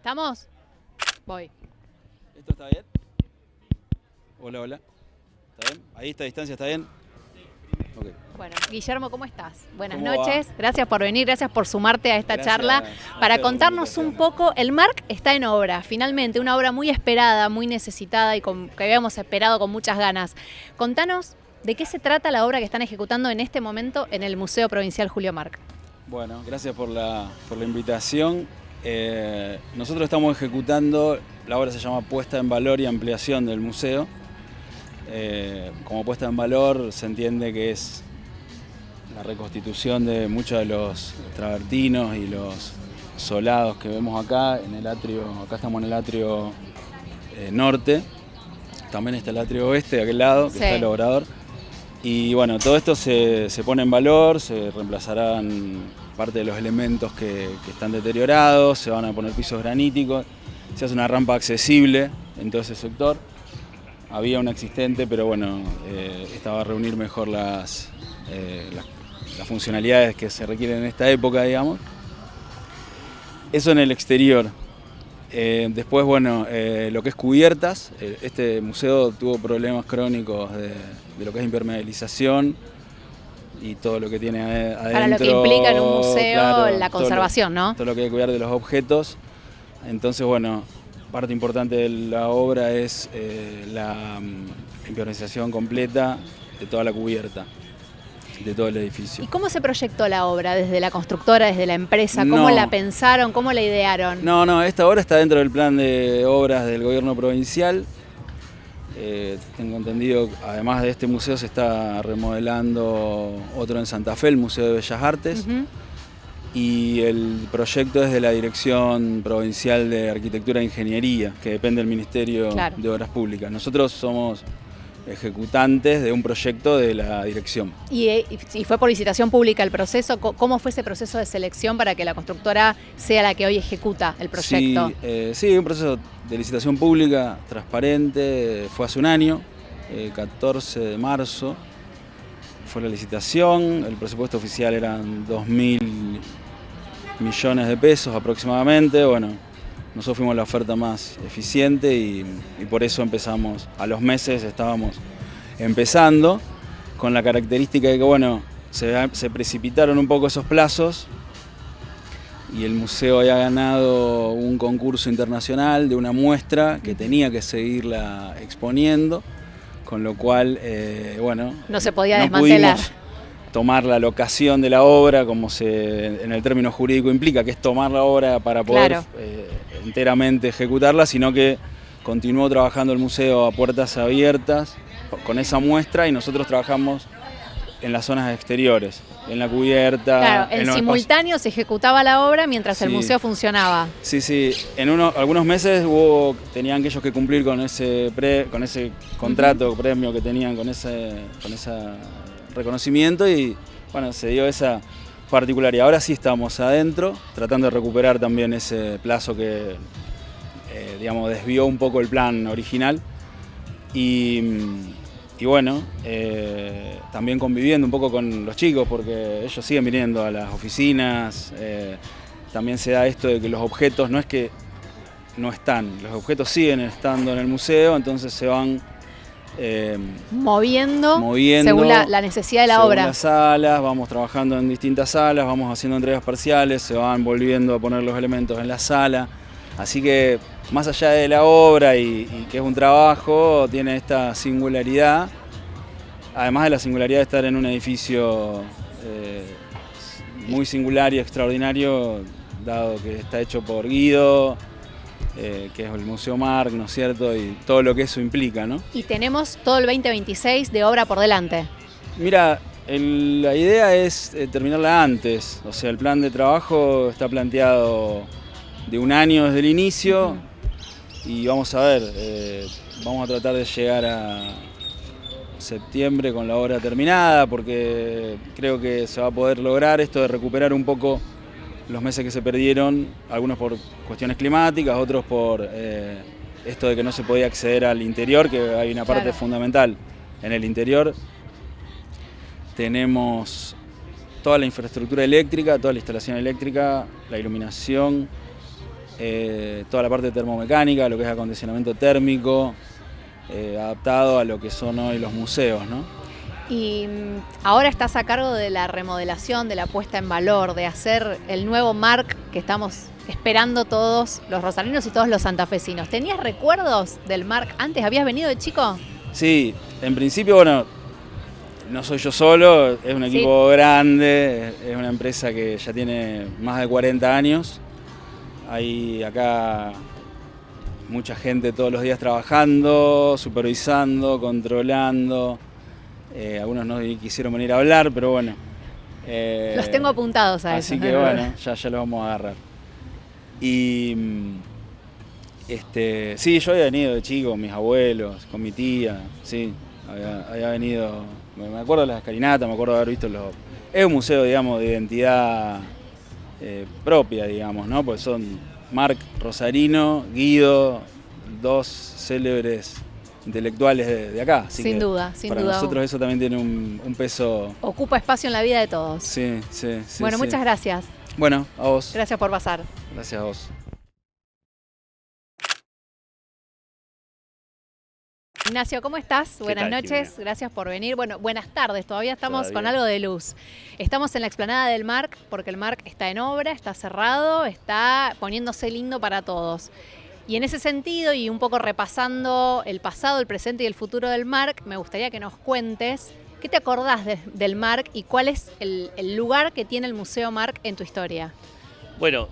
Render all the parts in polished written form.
¿Estamos? Voy. ¿Esto está bien? Hola, hola. ¿Está bien? Ahí esta distancia está bien. Okay. Bueno, Guillermo, ¿cómo estás? Buenas ¿Cómo noches. va? Gracias por venir, gracias por sumarte a esta Gracias charla a para ustedes por la contarnos un invitación. poco. El MARC está en obra, finalmente, una obra muy esperada, muy necesitada y que habíamos esperado con muchas ganas. Contanos de qué se trata la obra que están ejecutando en este momento en el Museo Provincial Julio Marc. Bueno, gracias por la invitación. Nosotros estamos ejecutando, la obra se llama Puesta en Valor y Ampliación del Museo. Como puesta en valor se entiende que es la reconstitución de muchos de los travertinos y los solados que vemos acá en el atrio. Acá estamos en el atrio norte, también está el atrio oeste de aquel lado, que está el obrador. Y bueno, todo esto se pone en valor, se reemplazarán parte de los elementos que están deteriorados, se van a poner pisos graníticos, se hace una rampa accesible en todo ese sector. Había una existente, pero bueno, esta va a reunir mejor las funcionalidades que se requieren en esta época, digamos. Eso en el exterior. Después, bueno, lo que es cubiertas, este museo tuvo problemas crónicos de lo que es impermeabilización y todo lo que tiene adentro. Para lo que implica en un museo, claro, la conservación, ¿no? Todo lo que hay que cuidar de los objetos. Entonces, bueno, parte importante de la obra es la impermeabilización completa de toda la cubierta, de todo el edificio. ¿Y cómo se proyectó la obra desde la constructora, desde la empresa? ¿Cómo la pensaron? ¿Cómo la idearon? No, esta obra está dentro del plan de obras del gobierno provincial. Tengo entendido, además de este museo se está remodelando otro en Santa Fe, el Museo de Bellas Artes. Y el proyecto es de la Dirección Provincial de Arquitectura e Ingeniería, que depende del Ministerio de Obras Públicas. Nosotros somos ejecutantes de un proyecto de la dirección. ¿Y fue por licitación pública el proceso? ¿Cómo fue ese proceso de selección para que la constructora sea la que hoy ejecuta el proyecto? Sí, un proceso de licitación pública, transparente, fue hace un año, 14 de marzo, fue la licitación, el presupuesto oficial eran 2.000 millones de pesos aproximadamente. Bueno, nosotros fuimos la oferta más eficiente y por eso empezamos, a los meses estábamos empezando, con la característica de que bueno, se precipitaron un poco esos plazos y el museo había ganado un concurso internacional de una muestra que tenía que seguirla exponiendo, con lo cual, bueno, no se podía desmantelar. Pudimos tomar la locación de la obra, como en el término jurídico implica, que es tomar la obra para poder enteramente ejecutarla, sino que continuó trabajando el museo a puertas abiertas con esa muestra y nosotros trabajamos en las zonas exteriores, en la cubierta. Claro, en simultáneo se ejecutaba la obra mientras el museo funcionaba. Sí, en algunos meses tenían ellos que cumplir con ese contrato, premio que tenían con ese reconocimiento y bueno, se dio esa particularidad. Ahora sí estamos adentro, tratando de recuperar también ese plazo que digamos, desvió un poco el plan original y bueno, también conviviendo un poco con los chicos porque ellos siguen viniendo a las oficinas. También se da esto de que los objetos no es que no están, los objetos siguen estando en el museo, entonces se van moviendo según la necesidad de la obra. Las salas, vamos trabajando en distintas salas, vamos haciendo entregas parciales, se van volviendo a poner los elementos en la sala. Así que más allá de la obra y que es un trabajo, tiene esta singularidad, además de la singularidad de estar en un edificio muy singular y extraordinario, dado que está hecho por Guido, que es el Museo Marc, ¿no es cierto? Y todo lo que eso implica, ¿no? Y tenemos todo el 2026 de obra por delante. Mira, la idea es terminarla antes, o sea, el plan de trabajo está planteado de un año desde el inicio y vamos a ver, vamos a tratar de llegar a septiembre con la obra terminada porque creo que se va a poder lograr esto de recuperar un poco los meses que se perdieron, algunos por cuestiones climáticas, otros por esto de que no se podía acceder al interior, que hay una parte fundamental. En el interior tenemos toda la infraestructura eléctrica, toda la instalación eléctrica, la iluminación, toda la parte termomecánica, lo que es acondicionamiento térmico, adaptado a lo que son hoy los museos, ¿no? Y ahora estás a cargo de la remodelación, de la puesta en valor, de hacer el nuevo MARC que estamos esperando todos los rosarinos y todos los santafesinos. ¿Tenías recuerdos del MARC antes? ¿Habías venido de chico? Sí, en principio, bueno, no soy yo solo, es un equipo grande, es una empresa que ya tiene más de 40 años. Hay acá mucha gente todos los días trabajando, supervisando, controlando. Algunos no quisieron venir a hablar, pero bueno. Los tengo apuntados a eso. Así que bueno, ya los vamos a agarrar. Y sí, yo había venido de chico con mis abuelos, con mi tía, sí, había venido, me acuerdo de las escalinatas, me acuerdo de haber visto los... Es un museo, digamos, de identidad propia, digamos, ¿no? Pues son Marc Rosarino, Guido, dos célebres intelectuales de acá. Así sin duda. Para nosotros eso también tiene un peso... Ocupa espacio en la vida de todos. Sí. Bueno, sí. muchas gracias. Bueno, a vos. Gracias por pasar. Gracias a vos. Ignacio, ¿cómo estás? Buenas noches, Jimena. Gracias por venir. Bueno, buenas tardes, todavía estamos con algo de luz. Estamos en la explanada del MARC, porque el MARC está en obra, está cerrado, está poniéndose lindo para todos. Y en ese sentido, y un poco repasando el pasado, el presente y el futuro del MARC, me gustaría que nos cuentes qué te acordás del MARC y cuál es el lugar que tiene el Museo MARC en tu historia. Bueno,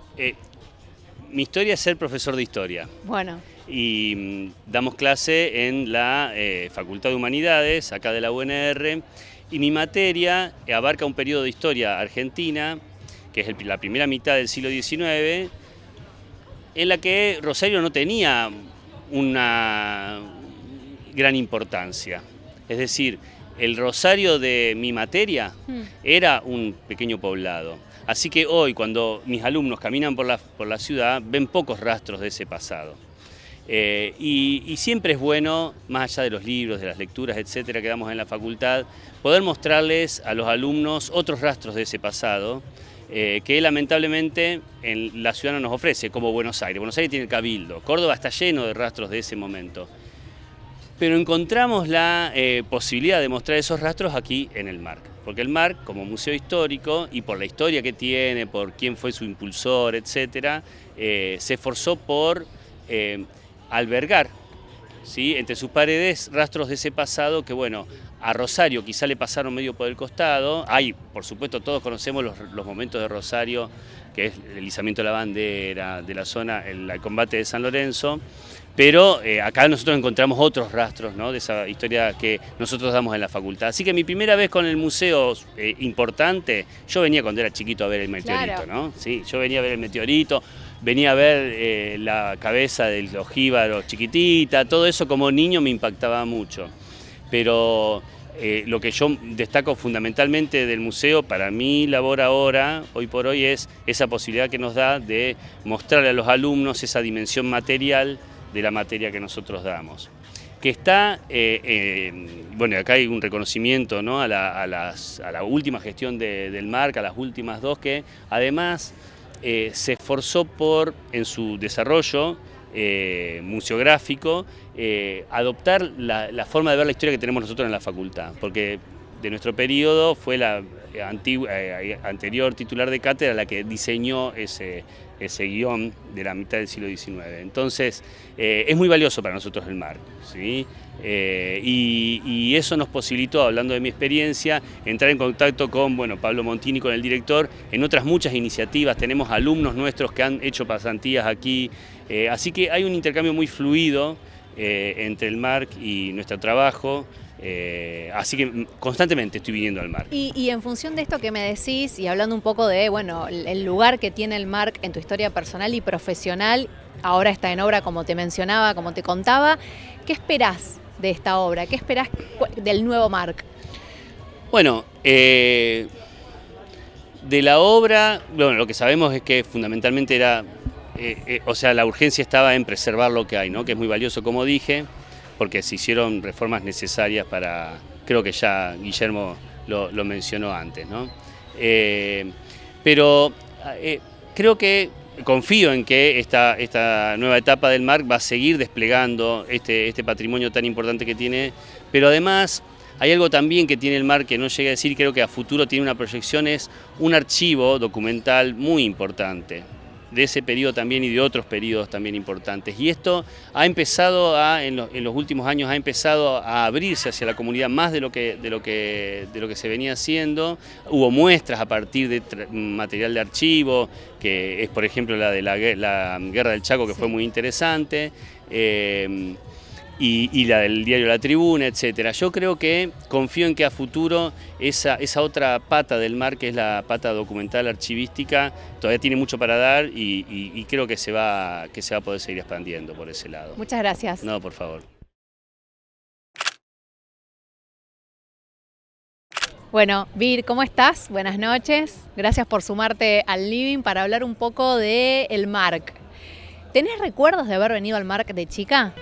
mi historia es ser profesor de historia. Bueno. Y damos clase en la Facultad de Humanidades, acá de la UNR, y mi materia abarca un periodo de historia argentina, que es la primera mitad del siglo XIX, en la que Rosario no tenía una gran importancia. Es decir, el Rosario de mi materia era un pequeño poblado. Así que hoy, cuando mis alumnos caminan por la ciudad, ven pocos rastros de ese pasado. Y siempre es bueno, más allá de los libros, de las lecturas, etcétera, que damos en la facultad, poder mostrarles a los alumnos otros rastros de ese pasado que lamentablemente en la ciudad no nos ofrece, como Buenos Aires. Buenos Aires tiene el Cabildo, Córdoba está lleno de rastros de ese momento. Pero encontramos la posibilidad de mostrar esos rastros aquí en el MARC, porque el MARC, como museo histórico, y por la historia que tiene, por quién fue su impulsor, etcétera, se esforzó por albergar, ¿sí?, entre sus paredes rastros de ese pasado que, bueno, a Rosario quizá le pasaron medio por el costado. Hay, por supuesto, todos conocemos los momentos de Rosario, que es el izamiento de la bandera, de la zona, el combate de San Lorenzo, pero acá nosotros encontramos otros rastros, ¿no?, de esa historia que nosotros damos en la facultad. Así que mi primera vez con el museo importante, yo venía cuando era chiquito a ver el meteorito, claro, ¿no? Sí, yo venía a ver el meteorito, venía a ver la cabeza del ojíbaro chiquitita, todo eso como niño me impactaba mucho. Pero lo que yo destaco fundamentalmente del museo, para mi labor ahora, hoy por hoy, es esa posibilidad que nos da de mostrarle a los alumnos esa dimensión material de la materia que nosotros damos. Que está, bueno, acá hay un reconocimiento, ¿no?, a la última gestión del MARC, a las últimas dos, que además se esforzó por, en su desarrollo museográfico, adoptar la forma de ver la historia que tenemos nosotros en la facultad, porque de nuestro periodo fue la anterior titular de cátedra la que diseñó ese guión de la mitad del siglo XIX. Entonces, es muy valioso para nosotros el MARC, ¿sí? Y eso nos posibilitó, hablando de mi experiencia, entrar en contacto con, bueno, Pablo Montini, con el director, en otras muchas iniciativas. Tenemos alumnos nuestros que han hecho pasantías aquí, así que hay un intercambio muy fluido entre el MARC y nuestro trabajo. Así que constantemente estoy viniendo al MARC. Y en función de esto que me decís, y hablando un poco de, bueno, el lugar que tiene el MARC en tu historia personal y profesional, ahora está en obra, como te mencionaba, como te contaba, ¿qué esperás de esta obra? ¿Qué esperás del nuevo MARC? Bueno, de la obra, bueno, lo que sabemos es que fundamentalmente era, o sea, la urgencia estaba en preservar lo que hay, ¿no?, que es muy valioso, como dije, porque se hicieron reformas necesarias para, creo que ya Guillermo lo mencionó antes, ¿no? Pero creo que confío en que esta nueva etapa del MARC va a seguir desplegando este patrimonio tan importante que tiene, pero además hay algo también que tiene el MARC que no llegué a decir, creo que a futuro tiene una proyección, es un archivo documental muy importante de ese periodo también y de otros periodos también importantes. Y esto ha empezado en los últimos años ha empezado a abrirse hacia la comunidad más de lo que se venía haciendo. Hubo muestras a partir de material de archivo, que es por ejemplo la de la Guerra del Chaco, que fue muy interesante. Y la del diario La Tribuna, etcétera. Yo creo que confío en que a futuro esa otra pata del MARC, que es la pata documental archivística, todavía tiene mucho para dar y creo que se va a poder seguir expandiendo por ese lado. Muchas gracias. No, por favor. Bueno, Vir, ¿cómo estás? Buenas noches. Gracias por sumarte al Living para hablar un poco del MARC. ¿Tenés recuerdos de haber venido al MARC de chica?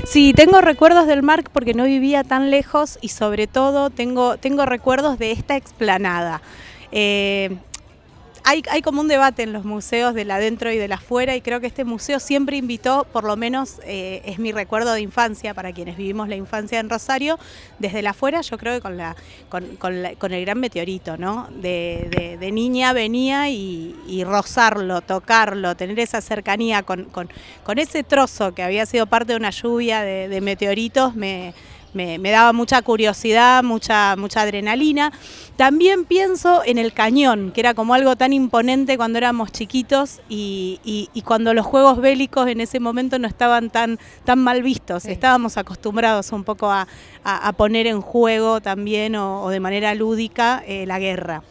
Sí, tengo recuerdos del MARC porque no vivía tan lejos y sobre todo tengo recuerdos de esta explanada. Hay como un debate en los museos del adentro y del afuera y creo que este museo siempre invitó, por lo menos es mi recuerdo de infancia para quienes vivimos la infancia en Rosario, desde el afuera yo creo que con el gran meteorito, ¿no? De niña venía y rozarlo, tocarlo, tener esa cercanía con ese trozo que había sido parte de una lluvia de meteoritos me daba mucha curiosidad, mucha adrenalina. También pienso en el cañón, que era como algo tan imponente cuando éramos chiquitos y cuando los juegos bélicos en ese momento no estaban tan mal vistos. Sí. Estábamos acostumbrados un poco a poner en juego también o de manera lúdica la guerra.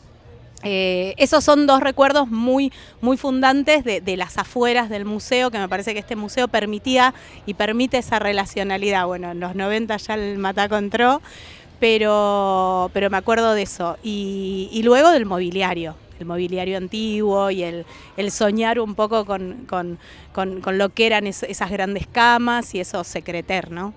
Esos son dos recuerdos muy fundantes de las afueras del museo, que me parece que este museo permitía y permite esa relacionalidad. Bueno, en los 90 ya el Mataco entró, pero me acuerdo de eso. Y luego del mobiliario, el mobiliario antiguo y el soñar un poco con lo que eran esas grandes camas y esos secreter, ¿no?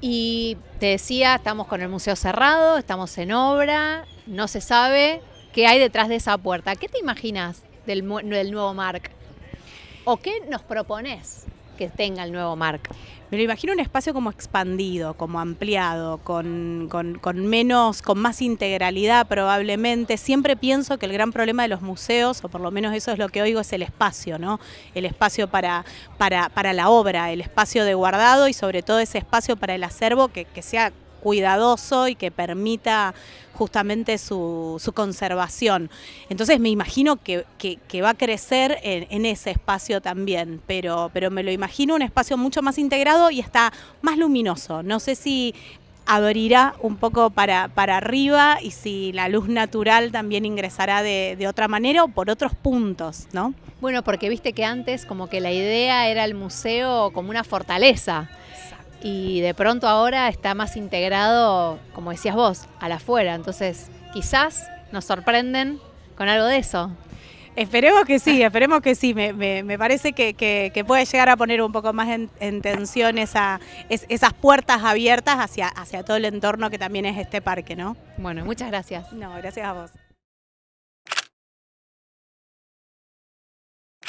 Y te decía, estamos con el museo cerrado, estamos en obra, no se sabe qué hay detrás de esa puerta. ¿Qué te imaginas del nuevo MARC? ¿O qué nos propones que tenga el nuevo MARC? Me lo imagino un espacio como expandido, como ampliado, con más integralidad probablemente. Siempre pienso que el gran problema de los museos, o por lo menos eso es lo que oigo, es el espacio, ¿no? El espacio para la obra, el espacio de guardado y sobre todo ese espacio para el acervo que sea cuidadoso y que permita justamente su conservación. Entonces me imagino que va a crecer en ese espacio también, pero me lo imagino un espacio mucho más integrado y hasta más luminoso. No sé si abrirá un poco para arriba y si la luz natural también ingresará de otra manera o por otros puntos, ¿no? Bueno, porque viste que antes como que la idea era el museo como una fortaleza. Y de pronto ahora está más integrado, como decías vos, al afuera. Entonces, quizás nos sorprenden con algo de eso. Esperemos que sí, esperemos que sí. Me parece que puede llegar a poner un poco más en tensión esas puertas abiertas hacia todo el entorno que también es este parque, ¿no? Bueno, muchas gracias. No, gracias a vos.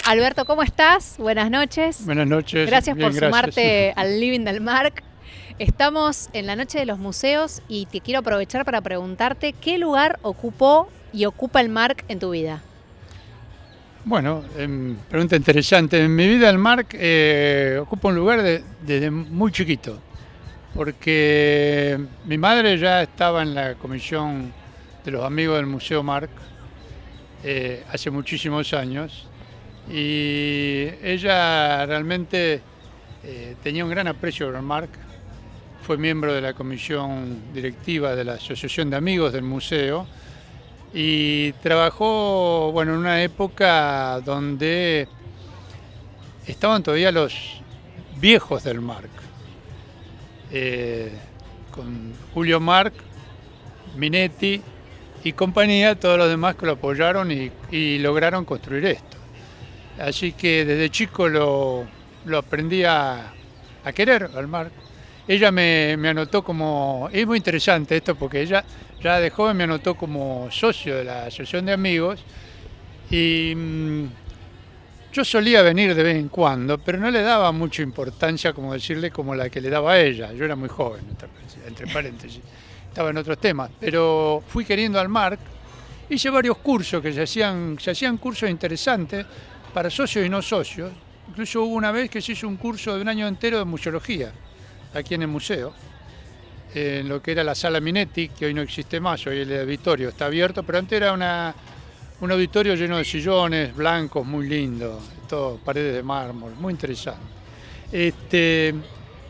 Alberto, ¿cómo estás? Buenas noches. Buenas noches. Gracias bien, por sumarte al Living del MARC. Estamos en la Noche de los Museos y te quiero aprovechar para preguntarte qué lugar ocupó y ocupa el MARC en tu vida. Bueno, pregunta interesante. En mi vida el MARC ocupa un lugar desde muy chiquito, porque mi madre ya estaba en la comisión de los amigos del Museo MARC hace muchísimos años. Y ella realmente tenía un gran aprecio por el MARC, fue miembro de la comisión directiva de la Asociación de Amigos del Museo y trabajó en una época donde estaban todavía los viejos del MARC, con Julio MARC, Minetti y compañía, todos los demás que lo apoyaron y lograron construir esto. Así que desde chico lo aprendí a querer al MARC. Ella me anotó como, es muy interesante esto porque ella ya de joven me anotó como socio de la Asociación de Amigos y Yo solía venir de vez en cuando, pero no le daba mucha importancia, como decirle, como la que le daba a ella. Yo era muy joven, entre paréntesis, estaba en otros temas, pero fui queriendo al MARC, hice varios cursos que se hacían cursos interesantes para socios y no socios. Incluso hubo una vez que se hizo un curso de un año entero de museología, aquí en el museo, en lo que era la sala Minetti, que hoy no existe más, hoy el auditorio está abierto, pero antes era un auditorio lleno de sillones blancos, muy lindo, todo, paredes de mármol, muy interesante.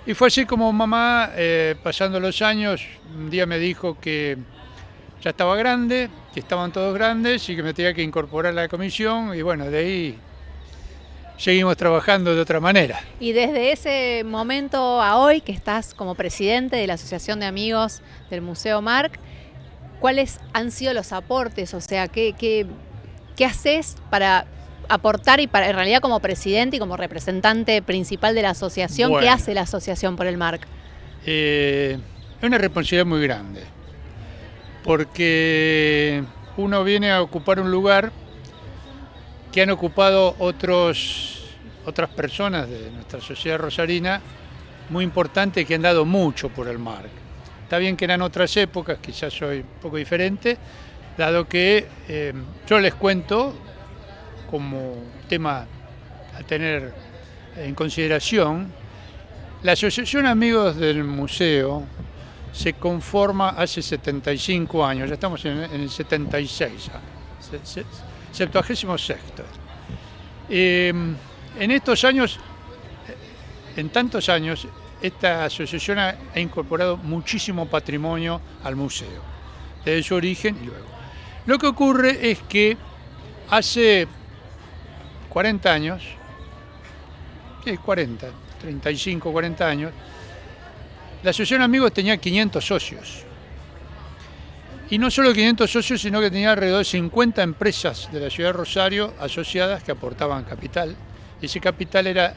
Y fue así como mamá, pasando los años, un día me dijo que ya estaba grande, que estaban todos grandes y que me tenía que incorporar a la comisión, y bueno, de ahí seguimos trabajando de otra manera. Y desde ese momento a hoy, que estás como presidente de la Asociación de Amigos del Museo Marc, ¿cuáles han sido los aportes? O sea, ¿qué haces para aportar y para, en realidad, como presidente y como representante principal de la asociación, bueno, qué hace la Asociación por el Marc? Es una responsabilidad muy grande, porque uno viene a ocupar un lugar que han ocupado otras personas de nuestra sociedad rosarina muy importantes, que han dado mucho por el MARC. Está bien que eran otras épocas, quizás soy un poco diferente, dado que yo les cuento como tema a tener en consideración. La Asociación Amigos del Museo se conforma hace 75 años, ya estamos en el 76, 76. En estos años, en tantos años, esta asociación ha incorporado muchísimo patrimonio al museo, desde su origen y luego. Lo que ocurre es que hace 40 años, 35, 40 años, la Asociación Amigos tenía 500 socios. Y no solo 500 socios, sino que tenía alrededor de 50 empresas de la ciudad de Rosario asociadas que aportaban capital. Y ese capital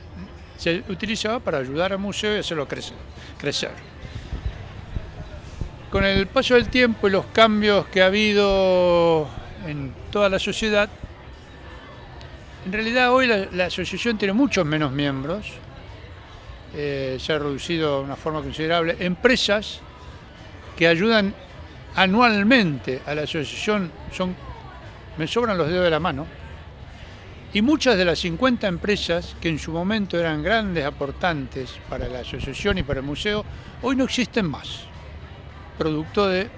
se utilizaba para ayudar al museo y hacerlo crecer. Con el paso del tiempo y los cambios que ha habido en toda la sociedad, en realidad hoy la asociación tiene muchos menos miembros, se ha reducido de una forma considerable. Empresas que ayudan anualmente a la asociación me sobran los dedos de la mano, y muchas de las 50 empresas que en su momento eran grandes aportantes para la asociación y para el museo, hoy no existen más, producto de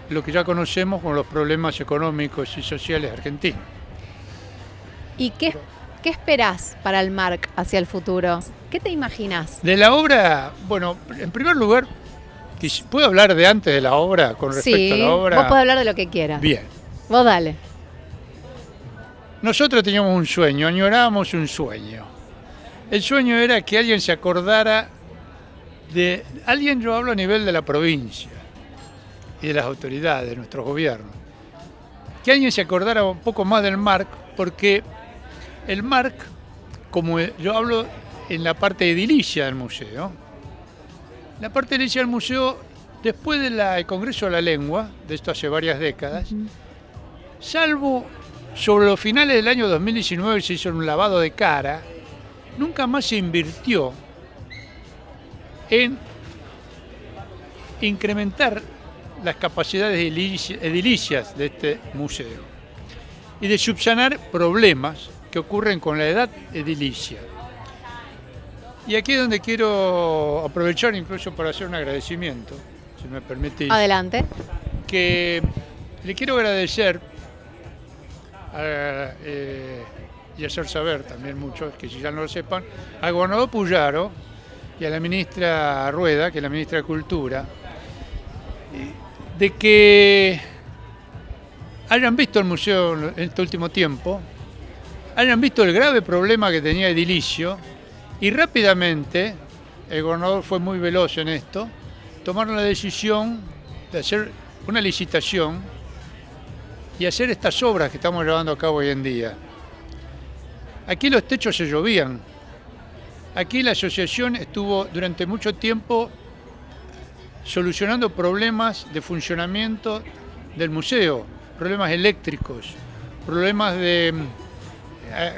lo que ya conocemos como los problemas económicos y sociales argentinos. ¿Y qué esperás para el MARC hacia el futuro? ¿Qué te imaginas? De la obra, bueno, en primer lugar, ¿puedo hablar de antes de la obra con respecto a la obra? Vos podés hablar de lo que quieras. Bien. Vos dale. Nosotros teníamos un sueño, añorábamos un sueño. El sueño era que alguien se acordara de alguien, yo hablo a nivel de la provincia y de las autoridades, de nuestros gobiernos, que alguien se acordara un poco más del MARC, porque el MARC, como yo hablo en la parte edilicia del museo, la parte edilicia del museo, después del Congreso de la Lengua, de esto hace varias décadas, salvo sobre los finales del año 2019 se hizo un lavado de cara, nunca más se invirtió en incrementar las capacidades edilicias de este museo y de subsanar problemas que ocurren con la edad edilicia. Y aquí es donde quiero aprovechar incluso para hacer un agradecimiento, si me permitís. Adelante. Que le quiero agradecer y hacer saber también muchos, que si ya no lo sepan, al gobernador Puyaro y a la ministra Rueda, que es la ministra de Cultura, de que hayan visto el museo en este último tiempo, hayan visto el grave problema que tenía edilicio, y rápidamente, el gobernador fue muy veloz en esto, tomaron la decisión de hacer una licitación y hacer estas obras que estamos llevando a cabo hoy en día. Aquí los techos se llovían. Aquí la asociación estuvo durante mucho tiempo solucionando problemas de funcionamiento del museo, problemas eléctricos, problemas de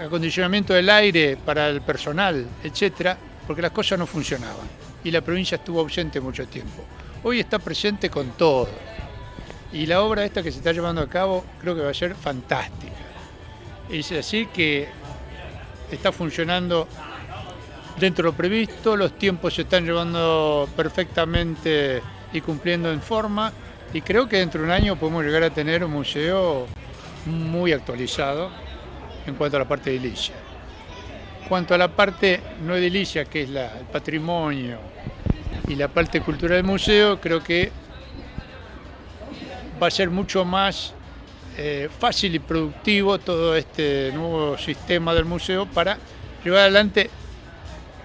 acondicionamiento del aire para el personal, etcétera, porque las cosas no funcionaban y la provincia estuvo ausente mucho tiempo. Hoy está presente con todo y la obra esta que se está llevando a cabo creo que va a ser fantástica. Es así que está funcionando dentro de lo previsto, los tiempos se están llevando perfectamente y cumpliendo en forma, y creo que dentro de un año podemos llegar a tener un museo muy actualizado en cuanto a la parte edilicia. En cuanto a la parte no edilicia, que es el patrimonio y la parte cultural del museo, creo que va a ser mucho más fácil y productivo todo este nuevo sistema del museo para llevar adelante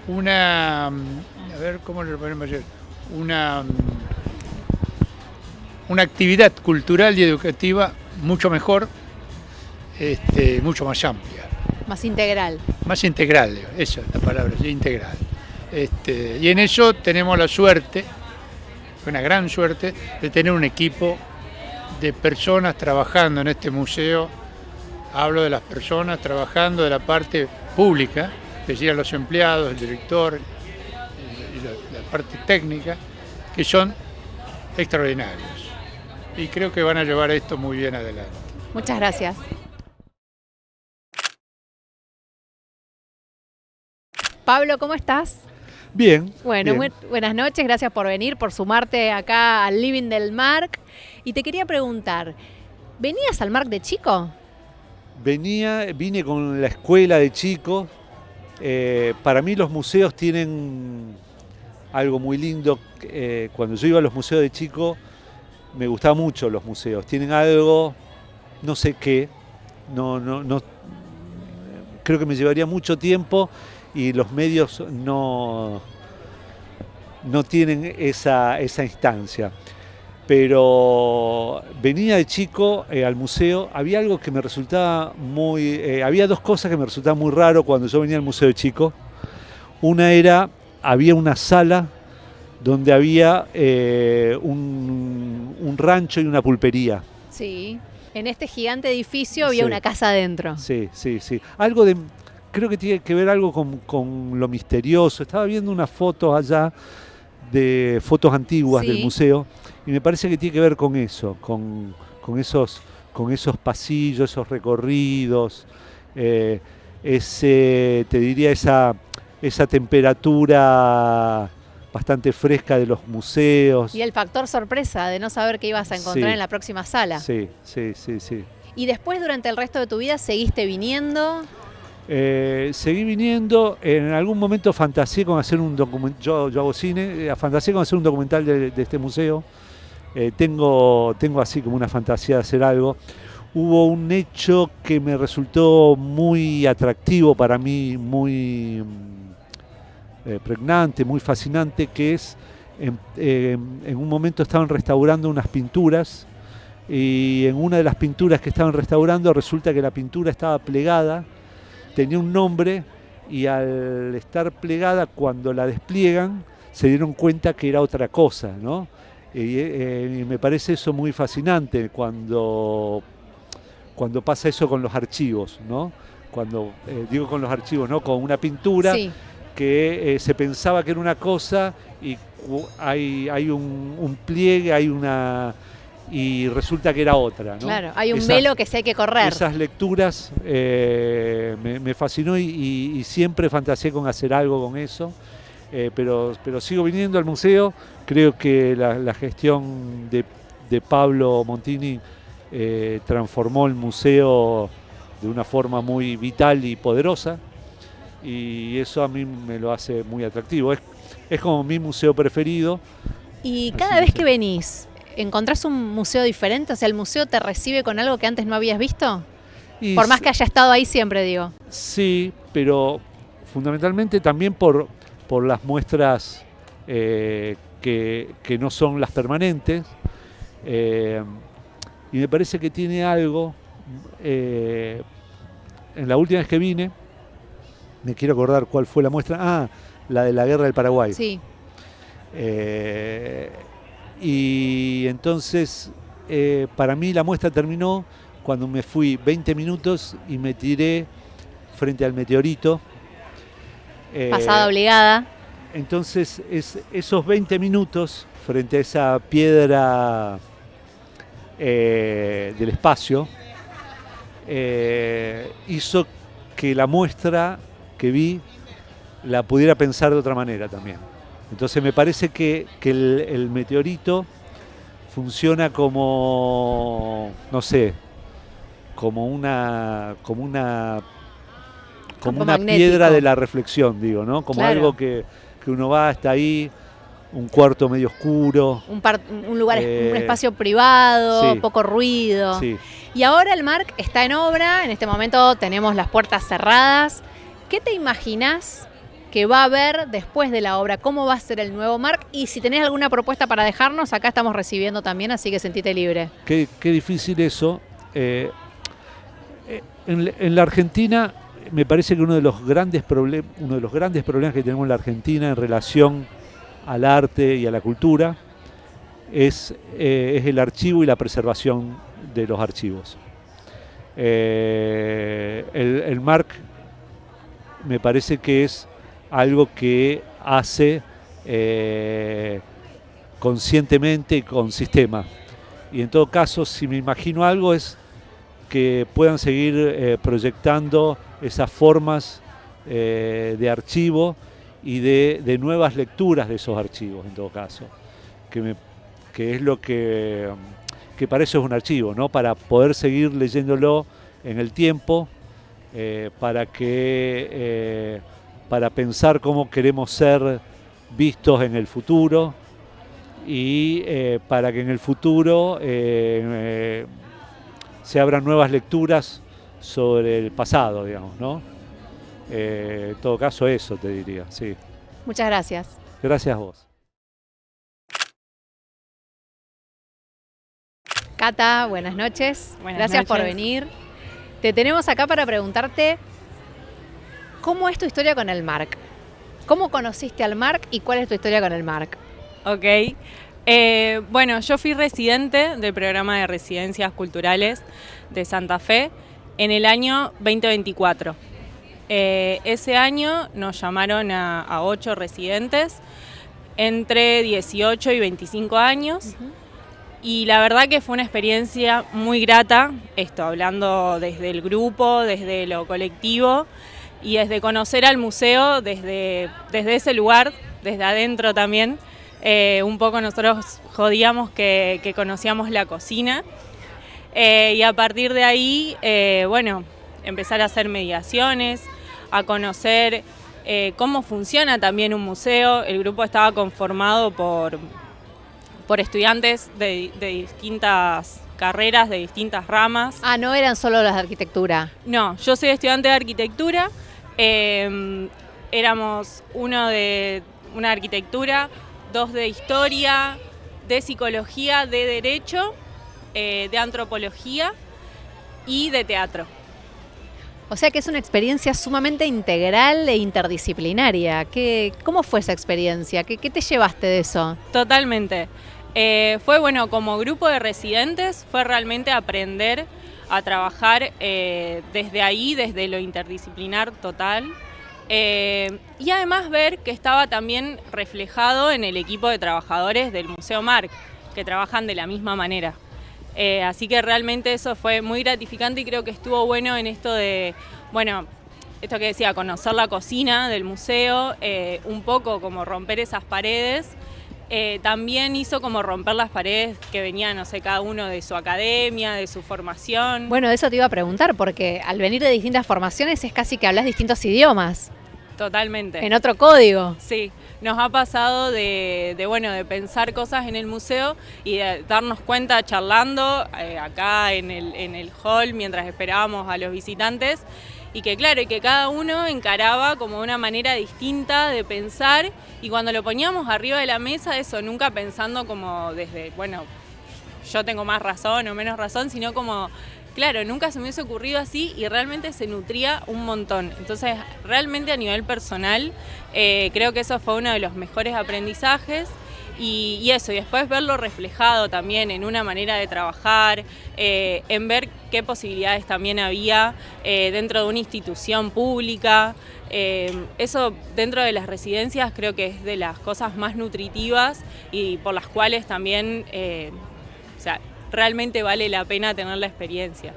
una, a ver cómo lo podemos decir, una actividad cultural y educativa mucho mejor, mucho más amplia. Más integral. Más integral, esa es la palabra, integral. Y en eso tenemos la suerte, una gran suerte, de tener un equipo de personas trabajando en este museo. Hablo de las personas trabajando de la parte pública, es decir, a los empleados, el director y la parte técnica, que son extraordinarios. Y creo que van a llevar esto muy bien adelante. Muchas gracias. Pablo, ¿cómo estás? Bien. Bueno, bien. Buenas noches, gracias por venir, por sumarte acá al Living del Marc. Y te quería preguntar, ¿venías al Marc de chico? Vine con la escuela de chico. Para mí los museos tienen algo muy lindo. Cuando yo iba a los museos de chico, me gustaban mucho los museos. Tienen algo, no sé qué, no, creo que me llevaría mucho tiempo y los medios no tienen esa instancia. Pero venía de chico al museo, había algo que me resultaba había dos cosas que me resultaban muy raro cuando yo venía al museo de chico. Una era, había una sala donde había un rancho y una pulpería. Sí, en este gigante edificio había una casa adentro. Sí. Creo que tiene que ver algo con lo misterioso. Estaba viendo unas fotos allá, de fotos antiguas del museo, y me parece que tiene que ver con eso, con esos pasillos, esos recorridos, te diría esa temperatura bastante fresca de los museos. Y el factor sorpresa de no saber qué ibas a encontrar en la próxima sala. Sí. ¿Y después, durante el resto de tu vida, seguiste viniendo? Seguí viniendo, en algún momento fantaseé con hacer un documental, yo hago cine, fantaseé con hacer un documental de este museo. Tengo así como una fantasía de hacer algo. Hubo un hecho que me resultó muy atractivo para mí, muy pregnante, muy fascinante, que es, en un momento estaban restaurando unas pinturas, y en una de las pinturas que estaban restaurando resulta que la pintura estaba plegada, tenía un nombre, y al estar plegada, cuando la despliegan, se dieron cuenta que era otra cosa, ¿no? Y me parece eso muy fascinante cuando pasa eso con los archivos, ¿no? Cuando digo con los archivos, ¿no? Con una pintura que se pensaba que era una cosa y hay un pliegue, y resulta que era otra, ¿no? Claro, hay un velo que se hay que correr. Esas lecturas me fascinó y siempre fantaseé con hacer algo con eso, pero sigo viniendo al museo. Creo que la gestión de Pablo Montini transformó el museo de una forma muy vital y poderosa, y eso a mí me lo hace muy atractivo. Es como mi museo preferido. Y cada vez que venís, ¿encontrás un museo diferente? O sea, ¿el museo te recibe con algo que antes no habías visto? Por más que haya estado ahí siempre, digo. Sí, pero fundamentalmente también por las muestras que no son las permanentes. Y me parece que tiene algo. En la última vez que vine, me quiero acordar cuál fue la muestra. La de la Guerra del Paraguay. Sí. Y entonces, para mí la muestra terminó cuando me fui 20 minutos y me tiré frente al meteorito. Pasada obligada. Entonces, esos 20 minutos frente a esa piedra del espacio hizo que la muestra que vi la pudiera pensar de otra manera también. Entonces me parece que el meteorito funciona como, no sé, como una piedra de la reflexión, digo, ¿no? Como claro. Algo que uno va hasta ahí, un cuarto medio oscuro. Un lugar, un espacio privado, sí, poco ruido. Sí. Y ahora el MARC está en obra, en este momento tenemos las puertas cerradas. ¿Qué te imaginás que va a haber después de la obra? ¿Cómo va a ser el nuevo MARC? Y si tenés alguna propuesta para dejarnos, acá estamos recibiendo también, así que sentite libre. Qué difícil eso. En la Argentina me parece que uno de los grandes problemas que tenemos en la Argentina en relación al arte y a la cultura es el archivo y la preservación de los archivos. El MARC me parece que es algo que hace conscientemente y con sistema. Y en todo caso, si me imagino algo, es que puedan seguir proyectando esas formas de archivo y de nuevas lecturas de esos archivos, en todo caso, que es lo que para eso es un archivo, ¿no? Para poder seguir leyéndolo en el tiempo, para pensar cómo queremos ser vistos en el futuro y para que en el futuro se abran nuevas lecturas sobre el pasado, digamos, ¿no? En todo caso eso te diría, sí. Muchas gracias. Gracias a vos. Cata, buenas noches. Buenas Gracias por noches. venir. Te tenemos acá para preguntarte ¿cómo es tu historia con el MARC? ¿Cómo conociste al MARC y cuál es tu historia con el MARC? Ok. Bueno, yo fui residente del programa de residencias culturales de Santa Fe en el año 2024. Ese año nos llamaron a 8 residentes entre 18 y 25 años. Y la verdad que fue una experiencia muy grata, hablando desde el grupo, desde lo colectivo y desde conocer al museo desde ese lugar, desde adentro también. Un poco nosotros jodíamos que conocíamos la cocina y a partir de ahí, empezar a hacer mediaciones, a conocer cómo funciona también un museo. El grupo estaba conformado por estudiantes de distintas carreras, de distintas ramas. Ah, no eran solo las de arquitectura. No, yo soy estudiante de arquitectura, éramos uno de una arquitectura, 2 de historia, de psicología, de derecho, de antropología y de teatro. O sea que es una experiencia sumamente integral e interdisciplinaria. ¿Cómo fue esa experiencia? ¿Qué te llevaste de eso? Totalmente. Fue como grupo de residentes, fue realmente aprender a trabajar desde ahí, desde lo interdisciplinar total. Y además ver que estaba también reflejado en el equipo de trabajadores del Museo MARC, que trabajan de la misma manera. Así que realmente eso fue muy gratificante y creo que estuvo bueno en esto de, esto que decía, conocer la cocina del museo, un poco como romper esas paredes. También hizo como romper las paredes que venían, cada uno de su academia, de su formación. Bueno, de eso te iba a preguntar, porque al venir de distintas formaciones es casi que hablas distintos idiomas. Totalmente. En otro código. Sí, nos ha pasado de pensar cosas en el museo y de darnos cuenta charlando acá en el hall mientras esperábamos a los visitantes. Y que claro, y que cada uno encaraba como una manera distinta de pensar y cuando lo poníamos arriba de la mesa, eso, nunca pensando como desde, yo tengo más razón o menos razón, sino como, claro, nunca se me hubiese ocurrido así y realmente se nutría un montón. Entonces, realmente a nivel personal, creo que eso fue uno de los mejores aprendizajes Y eso, y después verlo reflejado también en una manera de trabajar, en ver qué posibilidades también había dentro de una institución pública. Eso dentro de las residencias creo que es de las cosas más nutritivas y por las cuales también o sea, realmente vale la pena tener la experiencia.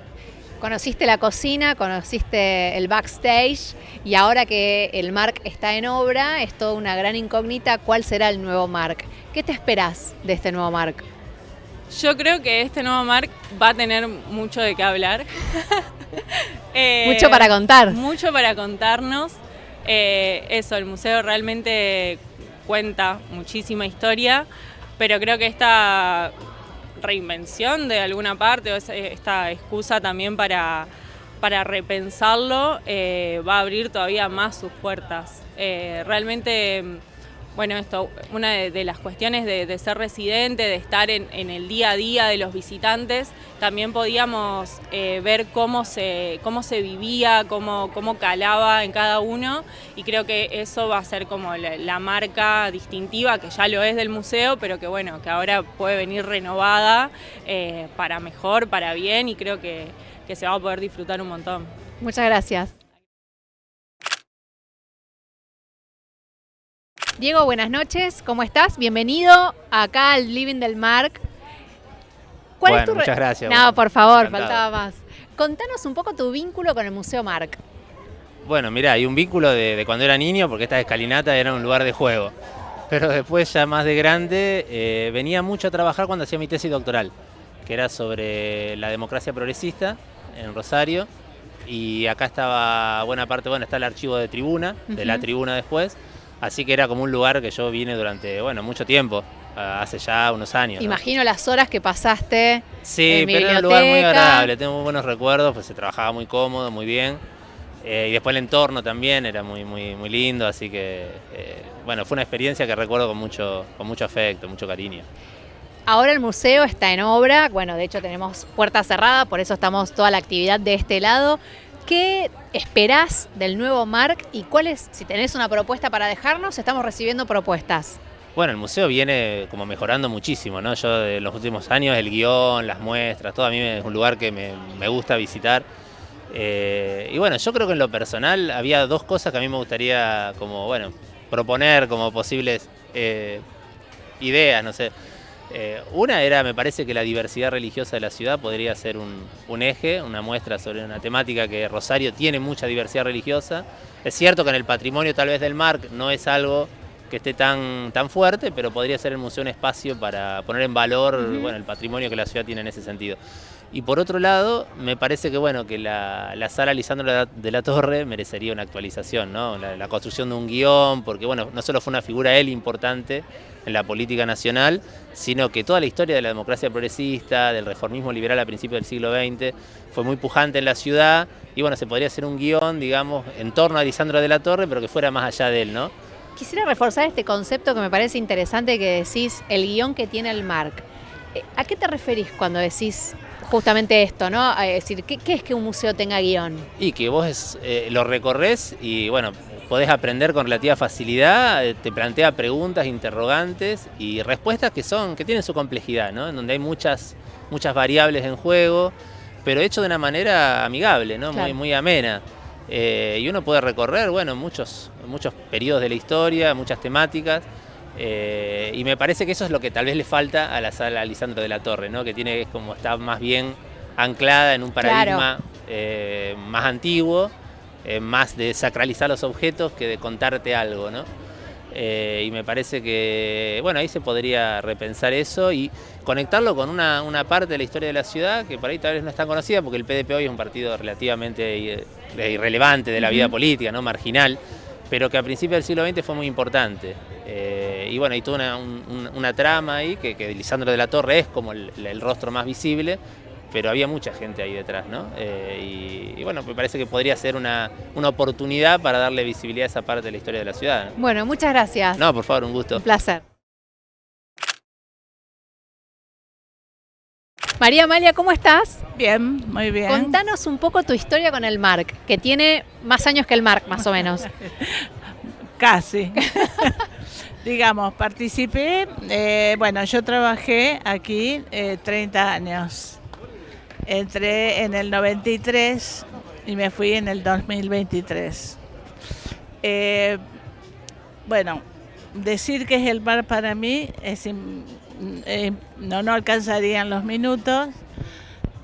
Conociste la cocina, conociste el backstage y ahora que el Marc está en obra, es toda una gran incógnita cuál será el nuevo Marc. ¿Qué te esperás de este nuevo Marc? Yo creo que este nuevo Marc va a tener mucho de qué hablar. Mucho para contar. Mucho para contarnos. Eso, el museo realmente cuenta muchísima historia, pero creo que esta reinvención de alguna parte, o esta excusa también para repensarlo, va a abrir todavía más sus puertas. Realmente, bueno, esto, una de las cuestiones de ser residente, de estar en el día a día de los visitantes, también podíamos ver cómo se vivía, cómo calaba en cada uno, y creo que eso va a ser como la marca distintiva, que ya lo es del museo, pero que bueno, que ahora puede venir renovada para mejor, para bien, y creo que se va a poder disfrutar un montón. Muchas gracias. Diego, buenas noches, ¿cómo estás? Bienvenido acá al Living del Marc. Bueno, muchas gracias. No, por favor, encantado. faltaba más. Contanos un poco tu vínculo con el Museo Marc. Bueno, mirá, hay un vínculo de cuando era niño, porque esta escalinata era un lugar de juego. Pero después, ya más de grande, venía mucho a trabajar cuando hacía mi tesis doctoral, que era sobre la democracia progresista en Rosario. Y acá estaba buena parte, bueno, está el archivo de Tribuna, de la Tribuna después. Así que era como un lugar que yo vine durante, bueno, mucho tiempo, hace ya unos años, ¿no? Imagino las horas que pasaste Sí, en mi pero era un biblioteca. lugar muy agradable, tengo muy buenos recuerdos, pues se trabajaba muy cómodo, muy bien. Y después el entorno también era muy lindo, así que, bueno, fue una experiencia que recuerdo con mucho afecto, mucho cariño. Ahora el museo está en obra, bueno, de hecho tenemos puerta cerrada, por eso estamos toda la actividad de este lado. ¿Qué esperás del nuevo Marc y cuáles, si tenés una propuesta para dejarnos, estamos recibiendo propuestas? Bueno, el museo viene como mejorando muchísimo, ¿no? Yo de los últimos años, el guión, las muestras, todo a mí es un lugar que me gusta visitar. Y bueno, yo creo que en lo personal había dos cosas que a mí me gustaría como, bueno, proponer como posibles ideas, no sé. Una era, me parece que la diversidad religiosa de la ciudad podría ser un eje, una muestra sobre una temática que Rosario tiene mucha diversidad religiosa. Es cierto que en el patrimonio tal vez del Marc no es algo que esté tan fuerte, pero podría ser el museo un espacio para poner en valor bueno, el patrimonio que la ciudad tiene en ese sentido. Y por otro lado, me parece que bueno, que la sala Lisandro de la Torre merecería una actualización, ¿no? La construcción de un guión, porque bueno, no solo fue una figura él importante en la política nacional, sino que toda la historia de la democracia progresista, del reformismo liberal a principios del siglo XX, fue muy pujante en la ciudad, y bueno, se podría hacer un guión, digamos, en torno a Lisandro de la Torre, pero que fuera más allá de él, ¿no? Quisiera reforzar este concepto que me parece interesante que decís, el guión que tiene el Marc. ¿A qué te referís cuando decís justamente esto, ¿no? Es decir, ¿qué es que un museo tenga guión? Y que vos lo recorres y bueno, podés aprender con relativa facilidad, te plantea preguntas, interrogantes y respuestas que tienen su complejidad, ¿no? En donde hay muchas variables en juego, pero hecho de una manera amigable, ¿no? Claro. Muy amena. Y uno puede recorrer, bueno, muchos periodos de la historia, muchas temáticas. Y me parece que eso es lo que tal vez le falta a la sala Lisandro de la Torre, ¿no? Que está más bien anclada en un paradigma más antiguo, más de sacralizar los objetos que de contarte algo, ¿no? Y me parece que, bueno, ahí se podría repensar eso y conectarlo con una parte de la historia de la ciudad que por ahí tal vez no es tan conocida, porque el PDP hoy es un partido relativamente irrelevante de la vida política, ¿no? Marginal, pero que a principios del siglo XX fue muy importante. Y bueno, hay toda una trama ahí, que Lisandro de la Torre es como el rostro más visible, pero había mucha gente ahí detrás, ¿no? Y bueno, me parece que podría ser una oportunidad para darle visibilidad a esa parte de la historia de la ciudad, ¿no? Bueno, muchas gracias. No, por favor, un gusto. Un placer. María Amalia, ¿cómo estás? Bien, muy bien. Contanos un poco tu historia con el Marc, que tiene más años que el Marc, más o menos. Casi. Digamos, participé, bueno, yo trabajé aquí 30 años. Entré en el 93 y me fui en el 2023. Bueno, decir que es el mar para mí no alcanzarían los minutos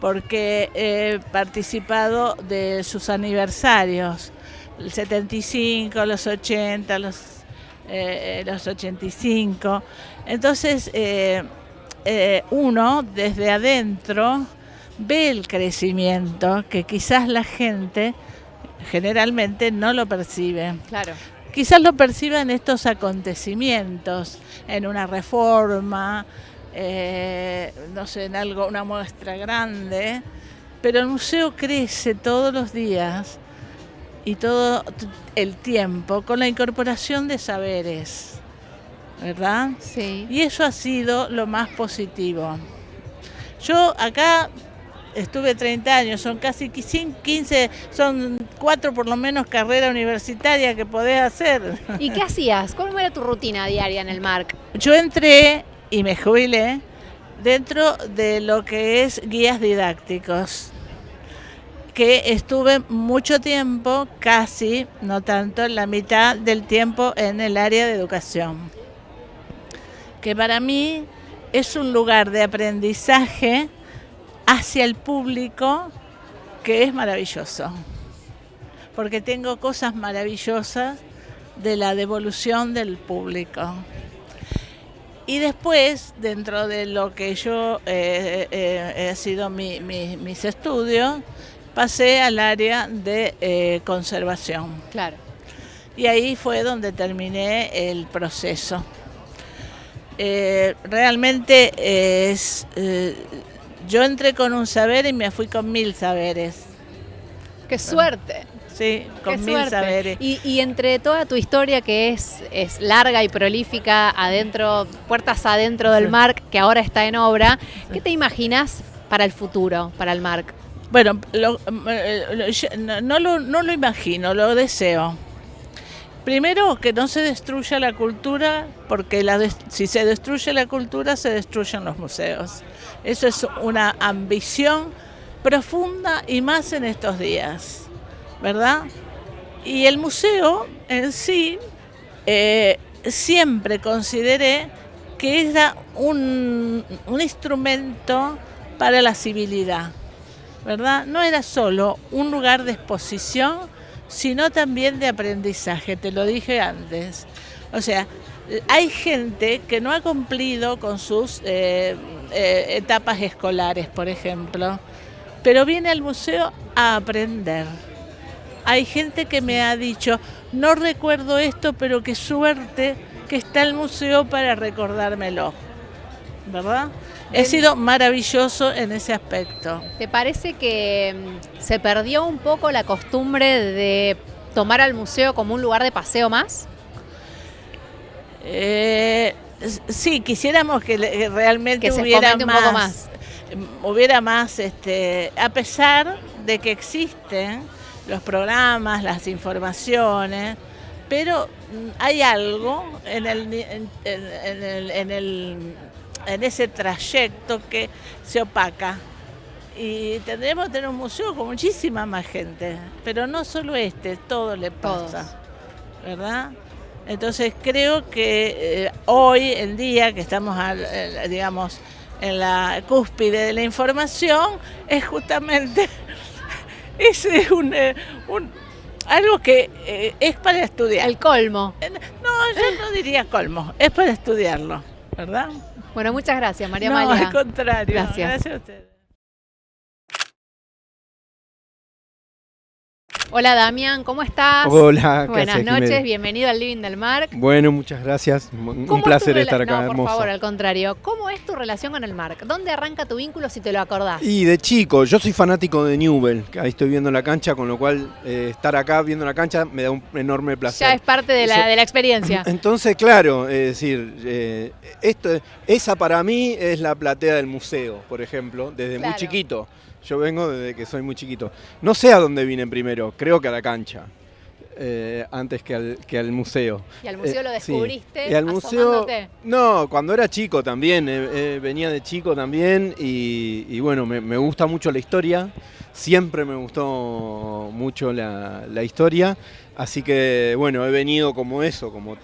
porque he participado de sus aniversarios, el 75, los 80, los 85. Entonces, uno desde adentro ve el crecimiento que quizás la gente generalmente no lo percibe. Claro. Quizás lo perciba en estos acontecimientos, en una reforma, no sé, en algo, una muestra grande, pero el museo crece todos los días y todo el tiempo con la incorporación de saberes, ¿verdad? Sí. Y eso ha sido lo más positivo. Yo acá estuve 30 años, son casi 15, son 4 por lo menos carrera universitaria que podés hacer. ¿Y qué hacías? ¿Cómo era tu rutina diaria en el MARC? Yo entré y me jubilé dentro de lo que es guías didácticos, que estuve mucho tiempo, casi, no tanto, la mitad del tiempo en el área de educación, que para mí es un lugar de aprendizaje hacia el público que es maravilloso, porque tengo cosas maravillosas de la devolución del público. Y después, dentro de lo que yo he sido mis estudios, pasé al área de conservación. Claro. Y ahí fue donde terminé el proceso. Realmente yo entré con un saber y me fui con 1000 saberes. ¡Qué suerte! Sí, con ¡Qué 1000 suerte! saberes. Y entre toda tu historia que es larga y prolífica, adentro, puertas adentro del MARC, que ahora está en obra, ¿qué te imaginas para el futuro, para el MARC? Bueno, no lo imagino, lo deseo. Primero, que no se destruya la cultura, porque si se destruye la cultura, se destruyen los museos. Eso es una ambición profunda y más en estos días, ¿verdad? Y el museo en sí, siempre consideré que era un instrumento para la civilidad, ¿verdad? No era solo un lugar de exposición, sino también de aprendizaje, te lo dije antes. O sea, hay gente que no ha cumplido con sus etapas escolares, por ejemplo, pero viene al museo a aprender. Hay gente que me ha dicho, no recuerdo esto, pero qué suerte que está el museo para recordármelo, ¿verdad? He sido maravilloso en ese aspecto. ¿Te parece que se perdió un poco la costumbre de tomar al museo como un lugar de paseo más? Sí, quisiéramos que realmente que se hubiera fomente un poco más. Hubiera más, a pesar de que existen los programas, las informaciones, pero hay algo en ese trayecto que se opaca. Y tendremos que tener un museo con muchísima más gente, pero no solo todo le pasa, ¿verdad? Entonces creo que hoy en día, que estamos, digamos, en la cúspide de la información, es justamente algo que es para estudiar. El colmo. No, yo no diría colmo, es para estudiarlo, ¿verdad? Bueno, muchas gracias, María No, Amalia. al contrario. Gracias. Gracias a ustedes. Hola Damián, ¿cómo estás? Hola, ¿qué Buenas haces, noches, Jimena? bienvenido al Living del MARC. Bueno, muchas gracias. Un placer estar acá, No, por hermoso. favor, al contrario. ¿Cómo es tu relación con el MARC? ¿Dónde arranca tu vínculo si te lo acordás? Y de chico, yo soy fanático de Newell, que ahí estoy viendo la cancha, con lo cual estar acá viendo la cancha me da un enorme placer. Ya es parte de la experiencia. Entonces, claro, es decir, esa para mí es la platea del museo, por ejemplo, desde muy chiquito. Yo vengo desde que soy muy chiquito. No sé a dónde vine primero, creo que a la cancha. antes que al museo. ¿Y al museo lo descubriste sí. Y al museo, asomándote? no, cuando era chico también, venía de chico también y bueno, me gusta mucho la historia, siempre me gustó mucho la historia, así que bueno, he venido como eso, como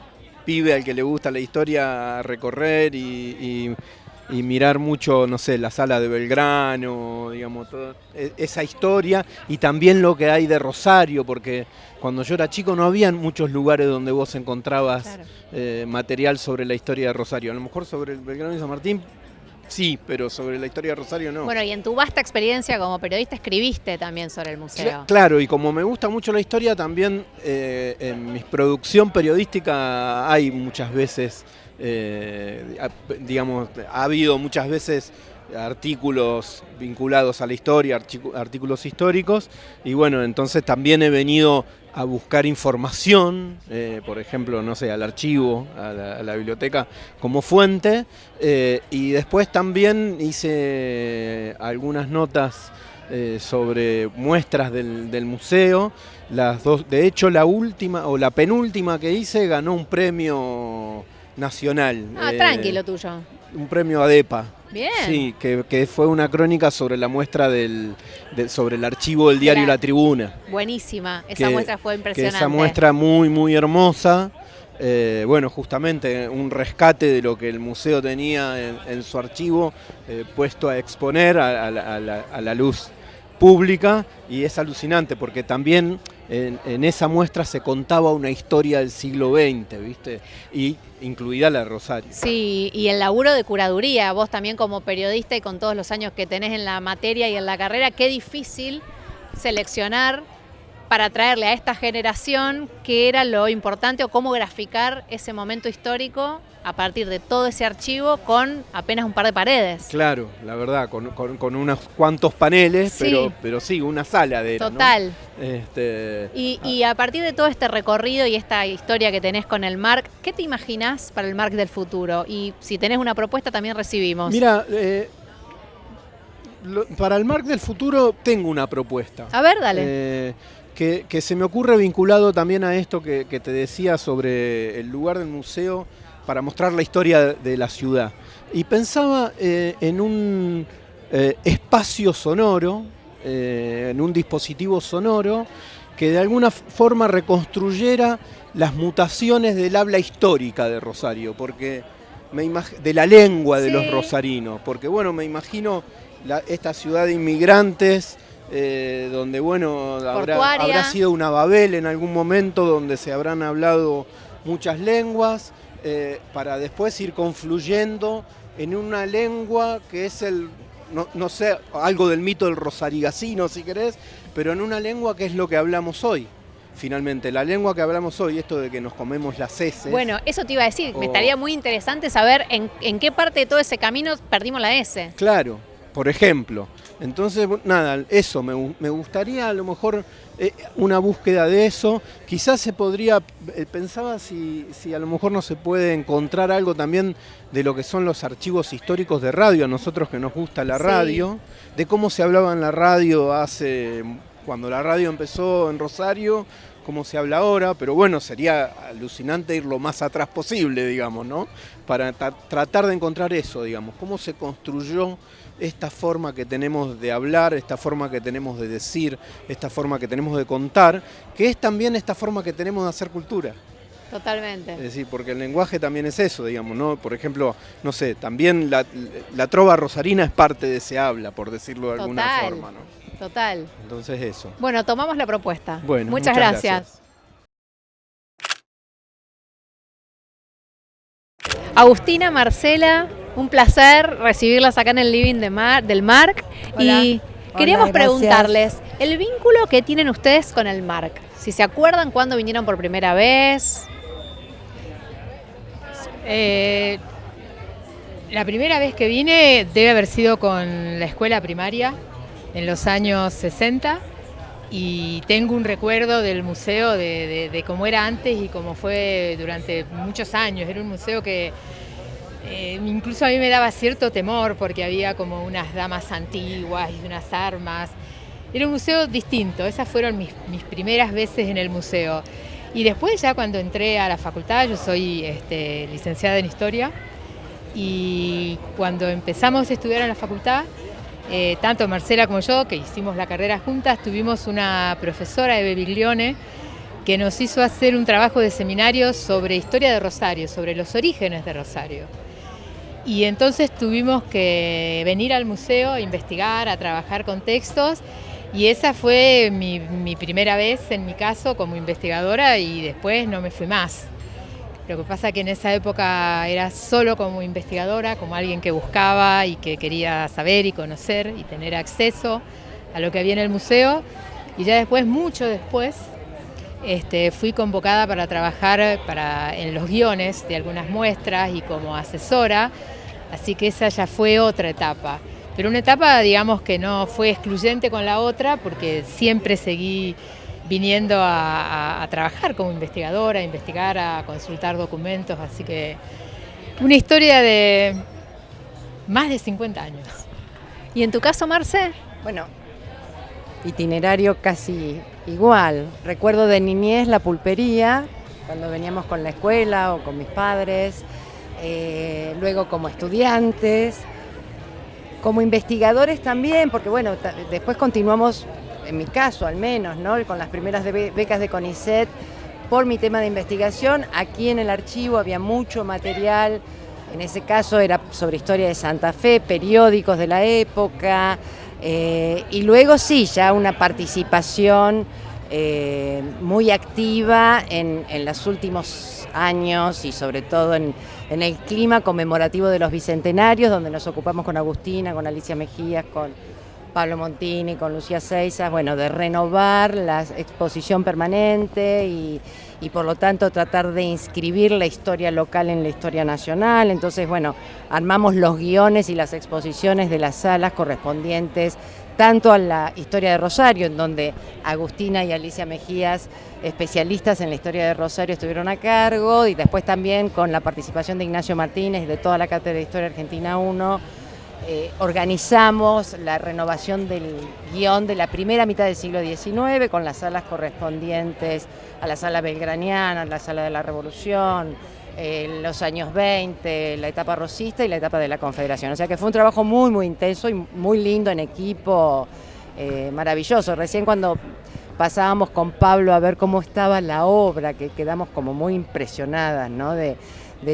pibe al que le gusta la historia a recorrer y mirar mucho, no sé, la sala de Belgrano, digamos, toda esa historia y también lo que hay de Rosario, porque cuando yo era chico no había muchos lugares donde vos encontrabas material sobre la historia de Rosario. A lo mejor sobre el Belgrano y San Martín sí, pero sobre la historia de Rosario no. Bueno, y en tu vasta experiencia como periodista escribiste también sobre el museo. Claro, y como me gusta mucho la historia, también en mi producción periodística hay muchas veces, digamos, ha habido muchas veces artículos vinculados a la historia, artículos históricos, y bueno, entonces también he venido a buscar información, por ejemplo, no sé, al archivo, a la biblioteca como fuente, y después también hice algunas notas sobre muestras del museo. Las dos, de hecho, la última o la penúltima que hice ganó un premio nacional. Tranquilo tuyo. Un premio ADEPA. Bien. Sí, que fue una crónica sobre la muestra sobre el archivo del diario La Tribuna. Buenísima, esa muestra fue impresionante. Esa muestra muy, muy hermosa. Bueno, justamente un rescate de lo que el museo tenía en su archivo puesto a exponer a la luz pública, y es alucinante porque también en esa muestra se contaba una historia del siglo XX, ¿viste? Y incluida la de Rosario. Sí, y el laburo de curaduría, vos también como periodista y con todos los años que tenés en la materia y en la carrera, qué difícil seleccionar para traerle a esta generación qué era lo importante o cómo graficar ese momento histórico a partir de todo ese archivo con apenas un par de paredes. Claro, la verdad, con unos cuantos paneles, sí. Pero sí, una sala de Total. ¿no? Y a partir de todo este recorrido y esta historia que tenés con el MARC, ¿qué te imaginás para el MARC del futuro? Y si tenés una propuesta también recibimos. Mira, para el MARC del futuro tengo una propuesta. A ver, dale. Que se me ocurre vinculado también a esto que te decía sobre el lugar del museo para mostrar la historia de la ciudad. Y pensaba en un espacio sonoro, en un dispositivo sonoro que de alguna forma reconstruyera las mutaciones del habla histórica de Rosario, porque de la lengua de los rosarinos, porque bueno, me imagino esta ciudad de inmigrantes, donde bueno, habrá sido una Babel en algún momento donde se habrán hablado muchas lenguas, para después ir confluyendo en una lengua que es no sé, algo del mito del rosarigacino si querés, pero en una lengua que es lo que hablamos hoy. Finalmente, la lengua que hablamos hoy, esto de que nos comemos las heces. Bueno, eso te iba a decir, me estaría muy interesante saber en qué parte de todo ese camino perdimos la S. Claro, por ejemplo. Entonces, nada, eso, me gustaría a lo mejor una búsqueda de eso. Quizás se podría, pensaba si a lo mejor no se puede encontrar algo también de lo que son los archivos históricos de radio, a nosotros que nos gusta la radio, de cómo se hablaba en la radio cuando la radio empezó en Rosario, cómo se habla ahora, pero bueno, sería alucinante ir lo más atrás posible, digamos, ¿no? Para tratar de encontrar eso, digamos, cómo se construyó esta forma que tenemos de hablar, esta forma que tenemos de decir, esta forma que tenemos de contar, que es también esta forma que tenemos de hacer cultura. Totalmente. Es decir, porque el lenguaje también es eso, digamos, ¿no? Por ejemplo, no sé, también la trova rosarina es parte de ese habla, por decirlo de alguna forma, ¿no? Total. Entonces eso. Bueno, tomamos la propuesta. Bueno, muchas gracias. Agustina, Marcela, un placer recibirlas acá en el living del MARC. Hola. Y queríamos Hola, preguntarles el vínculo que tienen ustedes con el MARC. Si se acuerdan cuándo vinieron por primera vez. La primera vez que vine debe haber sido con la escuela primaria en los años 60 y tengo un recuerdo del museo de cómo era antes y cómo fue durante muchos años. Era un museo que incluso a mí me daba cierto temor porque había como unas damas antiguas y unas armas. Era un museo distinto, esas fueron mis primeras veces en el museo. Y después ya cuando entré a la facultad, yo soy licenciada en Historia, y cuando empezamos a estudiar en la facultad, tanto Marcela como yo, que hicimos la carrera juntas, tuvimos una profesora, Eve Biglione, que nos hizo hacer un trabajo de seminario sobre historia de Rosario, sobre los orígenes de Rosario. Y entonces tuvimos que venir al museo a investigar, a trabajar con textos, y esa fue mi primera vez, en mi caso, como investigadora, y después no me fui más. Lo que pasa es que en esa época era solo como investigadora, como alguien que buscaba y que quería saber y conocer y tener acceso a lo que había en el museo. Y ya después, mucho después, fui convocada para trabajar en los guiones de algunas muestras y como asesora, así que esa ya fue otra etapa. Pero una etapa, digamos, que no fue excluyente con la otra, porque siempre seguí viniendo a trabajar como investigadora, a investigar, a consultar documentos, así que una historia de más de 50 años. ¿Y en tu caso, Marce? Bueno, itinerario casi igual. Recuerdo de niñez la pulpería, cuando veníamos con la escuela o con mis padres, luego como estudiantes, como investigadores también, porque bueno, después continuamos, en mi caso al menos, ¿no?, con las primeras becas de CONICET por mi tema de investigación. Aquí en el archivo había mucho material, en ese caso era sobre historia de Santa Fe, periódicos de la época, y luego sí, ya una participación muy activa en los últimos años y sobre todo en el clima conmemorativo de los bicentenarios, donde nos ocupamos con Agustina, con Alicia Mejías, con Pablo Montini, con Lucía Seixas, bueno, de renovar la exposición permanente y por lo tanto tratar de inscribir la historia local en la historia nacional. Entonces, bueno, armamos los guiones y las exposiciones de las salas correspondientes tanto a la historia de Rosario, en donde Agustina y Alicia Mejías, especialistas en la historia de Rosario, estuvieron a cargo, y después también con la participación de Ignacio Martínez y de toda la Cátedra de Historia Argentina 1, organizamos la renovación del guión de la primera mitad del siglo XIX con las salas correspondientes a la sala belgraniana, a la sala de la Revolución, los años 20, la etapa rosista y la etapa de la Confederación. O sea que fue un trabajo muy, muy intenso y muy lindo en equipo, maravilloso. Recién cuando pasábamos con Pablo a ver cómo estaba la obra, que quedamos como muy impresionadas, ¿no?, de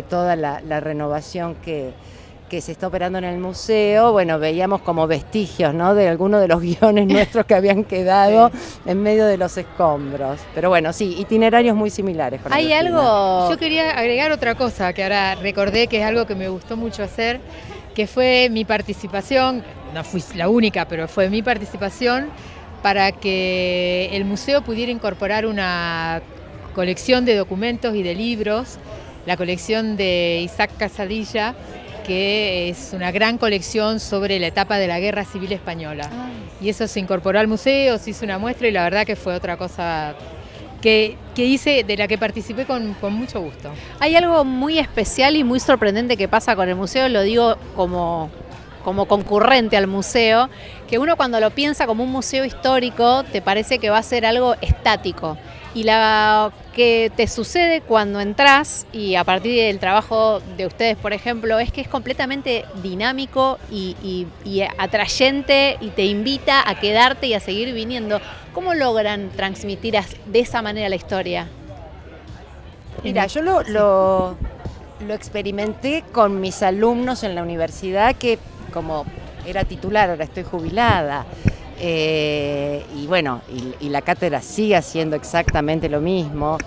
toda la renovación que se está operando en el museo. Bueno, veíamos como vestigios, ¿no?, de algunos de los guiones nuestros que habían quedado en medio de los escombros. Pero bueno, sí, itinerarios muy similares. ¿Hay algo? Yo quería agregar otra cosa que ahora recordé, que es algo que me gustó mucho hacer, que fue mi participación, no fui la única, pero fue mi participación para que el museo pudiera incorporar una colección de documentos y de libros, la colección de Isaac Casadilla, que es una gran colección sobre la etapa de la Guerra Civil Española. Y eso se incorporó al museo, se hizo una muestra y la verdad que fue otra cosa que hice, de la que participé con mucho gusto. Hay algo muy especial y muy sorprendente que pasa con el museo, lo digo como concurrente al museo, que uno cuando lo piensa como un museo histórico te parece que va a ser algo estático. Y lo que te sucede cuando entras, y a partir del trabajo de ustedes, por ejemplo, es que es completamente dinámico y atrayente y te invita a quedarte y a seguir viniendo. ¿Cómo logran transmitir de esa manera la historia? Mira, yo lo experimenté con mis alumnos en la universidad, que como era titular, ahora estoy jubilada. Y bueno, y la cátedra sigue haciendo exactamente lo mismo.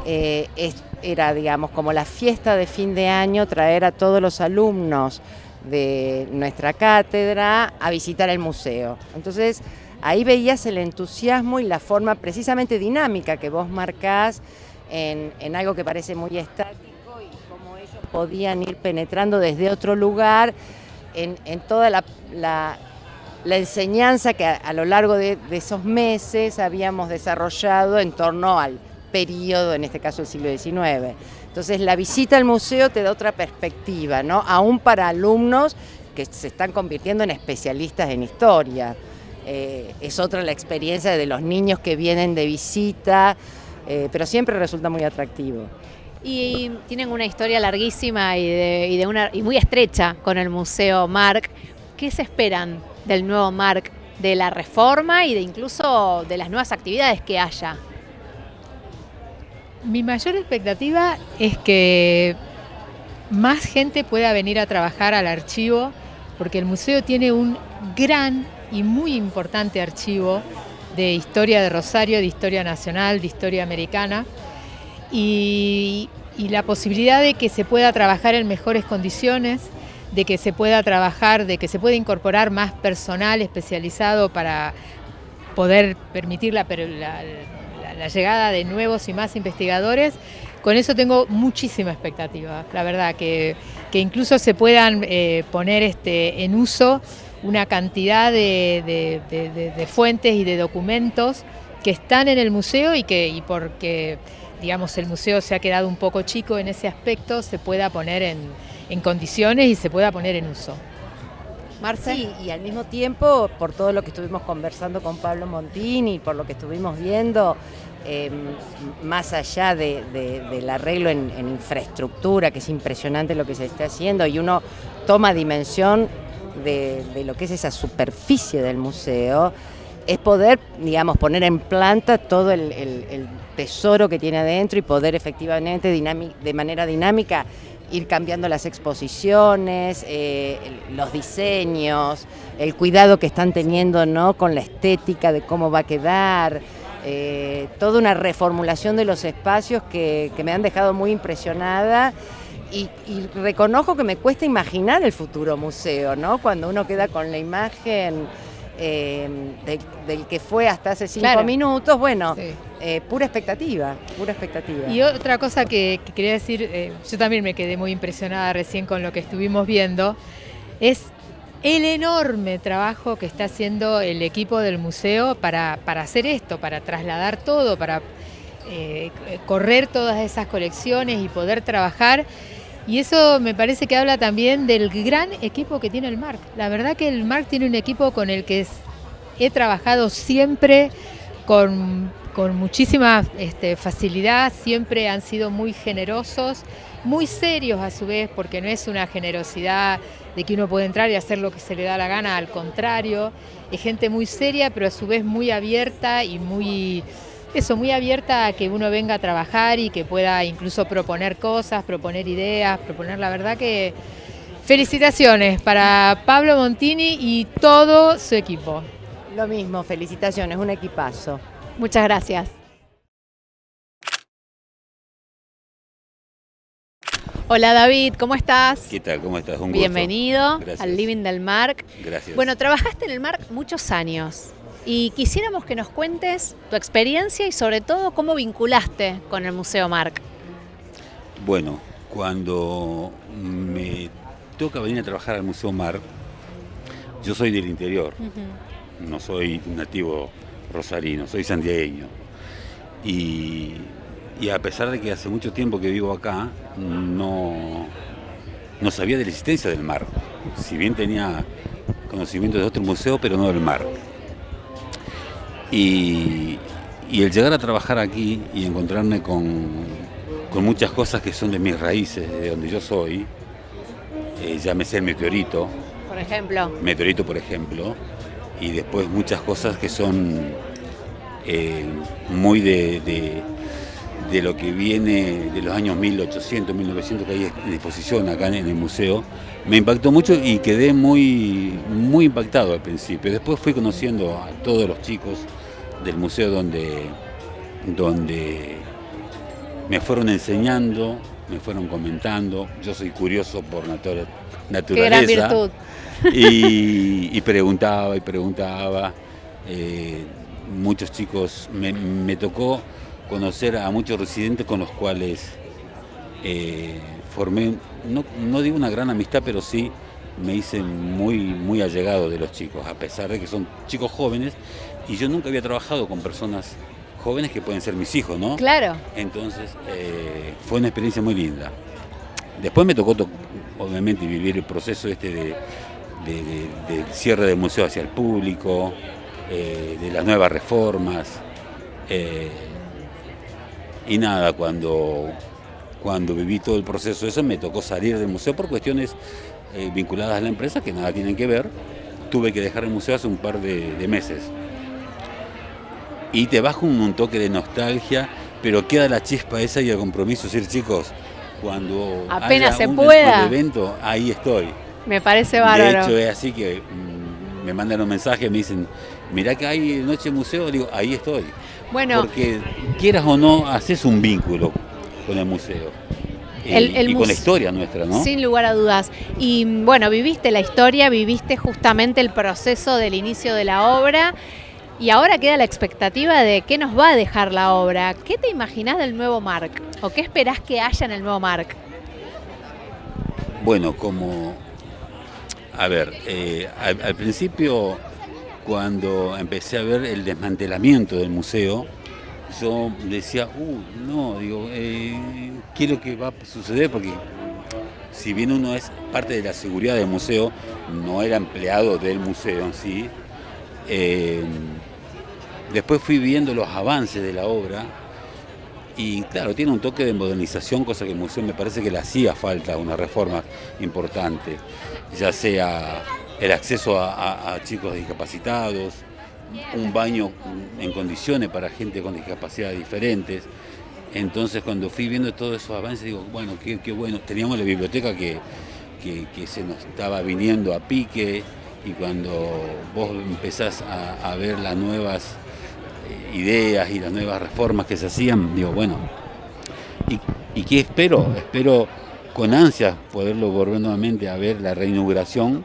Era, digamos, como la fiesta de fin de año, traer a todos los alumnos de nuestra cátedra a visitar el museo. Entonces, ahí veías el entusiasmo y la forma precisamente dinámica que vos marcás en algo que parece muy estático, y cómo ellos podían ir penetrando desde otro lugar en toda la enseñanza que a lo largo de esos meses habíamos desarrollado en torno al periodo, en este caso el siglo XIX. Entonces la visita al museo te da otra perspectiva, ¿no?, aún para alumnos que se están convirtiendo en especialistas en historia. es otra la experiencia de los niños que vienen de visita, pero siempre resulta muy atractivo. Y tienen una historia larguísima y muy estrecha con el Museo Marc. ¿Qué se esperan del nuevo Marc, de la reforma y de incluso de las nuevas actividades que haya? Mi mayor expectativa es que más gente pueda venir a trabajar al archivo, porque el museo tiene un gran y muy importante archivo de historia de Rosario, de historia nacional, de historia americana, y la posibilidad de que se pueda trabajar en mejores condiciones, de que se pueda trabajar, de que se pueda incorporar más personal especializado para poder permitir la llegada de nuevos y más investigadores. Con eso tengo muchísima expectativa, la verdad, que incluso se puedan poner en uso una cantidad de fuentes y de documentos que están en el museo y porque, digamos, el museo se ha quedado un poco chico en ese aspecto, se pueda poner en condiciones y se pueda poner en uso. Marce. Sí, y al mismo tiempo, por todo lo que estuvimos conversando con Pablo Montini, por lo que estuvimos viendo, más allá del arreglo en infraestructura, que es impresionante lo que se está haciendo, y uno toma dimensión de lo que es esa superficie del museo, es poder, digamos, poner en planta todo el tesoro que tiene adentro y poder efectivamente de manera dinámica ir cambiando las exposiciones, los diseños, el cuidado que están teniendo, ¿no?, con la estética de cómo va a quedar, toda una reformulación de los espacios que me han dejado muy impresionada. Y reconozco que me cuesta imaginar el futuro museo, ¿no? Cuando uno queda con la imagen del que fue hasta hace 5 minutos, bueno, sí. Pura expectativa. Y otra cosa que quería decir, yo también me quedé muy impresionada recién con lo que estuvimos viendo, es el enorme trabajo que está haciendo el equipo del museo para hacer esto, para trasladar todo, para correr todas esas colecciones y poder trabajar. Y eso me parece que habla también del gran equipo que tiene el Marc. La verdad que el Marc tiene un equipo con el que he trabajado siempre con muchísima facilidad, siempre han sido muy generosos, muy serios a su vez, porque no es una generosidad de que uno puede entrar y hacer lo que se le da la gana, al contrario, es gente muy seria, pero a su vez muy abierta y muy abierta a que uno venga a trabajar y que pueda incluso proponer cosas, proponer ideas, la verdad que felicitaciones para Pablo Montini y todo su equipo. Lo mismo, felicitaciones, un equipazo. Muchas gracias. Hola David, ¿cómo estás? ¿Qué tal? ¿Cómo estás? Un gusto. Bienvenido Gracias. Al Living del Marc. Gracias. Bueno, trabajaste en el Marc muchos años. Y quisiéramos que nos cuentes tu experiencia y sobre todo cómo vinculaste con el Museo Marc. Bueno, cuando me toca venir a trabajar al Museo Marc, yo soy del interior, no soy nativo rosarino, soy santiagueño. Y a pesar de que hace mucho tiempo que vivo acá, no sabía de la existencia del Marc. Si bien tenía conocimiento de otro museo, pero no del Marc. Y el llegar a trabajar aquí y encontrarme con muchas cosas que son de mis raíces, de donde yo soy, llámese el meteorito. Por ejemplo. Meteorito, por ejemplo. Y después muchas cosas que son muy de lo que viene de los años 1800, 1900, que hay en exposición acá en el museo. Me impactó mucho y quedé muy impactado al principio. Después fui conociendo a todos los chicos del museo donde me fueron enseñando, me fueron comentando. Yo soy curioso por naturaleza. Qué gran virtud. Y preguntaba. Muchos chicos, me tocó conocer a muchos residentes con los cuales formé, no digo una gran amistad, pero sí me hice muy allegado de los chicos, a pesar de que son chicos jóvenes, y yo nunca había trabajado con personas jóvenes que pueden ser mis hijos, ¿no? Claro. Entonces fue una experiencia muy linda. Después me tocó, obviamente, vivir el proceso del cierre del museo hacia el público, de las nuevas reformas. Y nada, cuando viví todo el proceso eso, me tocó salir del museo por cuestiones vinculadas a la empresa que nada tienen que ver. Tuve que dejar el museo hace un par de meses. Y te baja un toque de nostalgia, pero queda la chispa esa y el compromiso, decir, chicos, cuando apenas haya se pueda, evento, ahí estoy. Me parece bárbaro. De hecho es así que me mandan un mensaje, me dicen, mirá que hay noche museo, digo, ahí estoy. Bueno, porque quieras o no, haces un vínculo con el museo. Y con la historia nuestra, ¿no? Sin lugar a dudas. Y bueno, viviste la historia, viviste justamente el proceso del inicio de la obra y ahora queda la expectativa de qué nos va a dejar la obra. ¿Qué te imaginás del nuevo MARC? ¿O qué esperás que haya en el nuevo MARC? Bueno, a ver, al principio, cuando empecé a ver el desmantelamiento del museo, yo decía, no, digo, ¿qué es lo que va a suceder? Porque si bien uno es parte de la seguridad del museo, no era empleado del museo en sí. Después fui viendo los avances de la obra y claro, tiene un toque de modernización, cosa que el museo me parece que le hacía falta una reforma importante, ya sea el acceso a chicos discapacitados, un baño en condiciones para gente con discapacidades diferentes. Entonces cuando fui viendo todos esos avances digo, bueno, qué bueno. Teníamos la biblioteca que se nos estaba viniendo a pique y cuando vos empezás a ver las nuevas ideas y las nuevas reformas que se hacían, digo, bueno, ¿y qué espero? Espero con ansias poderlo volver nuevamente a ver la reinauguración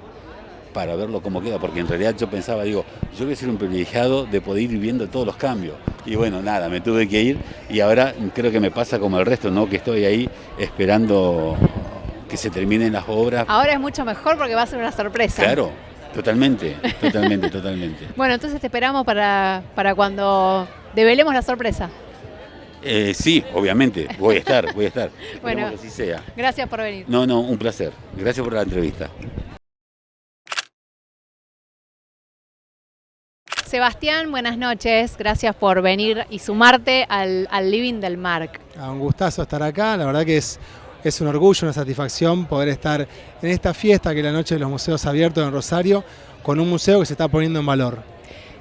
para verlo cómo queda, porque en realidad yo pensaba, digo, yo voy a ser un privilegiado de poder ir viendo todos los cambios. Y bueno, nada, me tuve que ir y ahora creo que me pasa como el resto, ¿no? Que estoy ahí esperando que se terminen las obras. Ahora es mucho mejor porque va a ser una sorpresa. Claro, totalmente. Bueno, entonces te esperamos para cuando develemos la sorpresa. Sí, obviamente, voy a estar. Bueno, que así sea. Gracias por venir. No, un placer. Gracias por la entrevista. Sebastián, buenas noches. Gracias por venir y sumarte al Living del MARC. Un gustazo estar acá. La verdad que es un orgullo, una satisfacción poder estar en esta fiesta que es la Noche de los Museos Abiertos en Rosario, con un museo que se está poniendo en valor.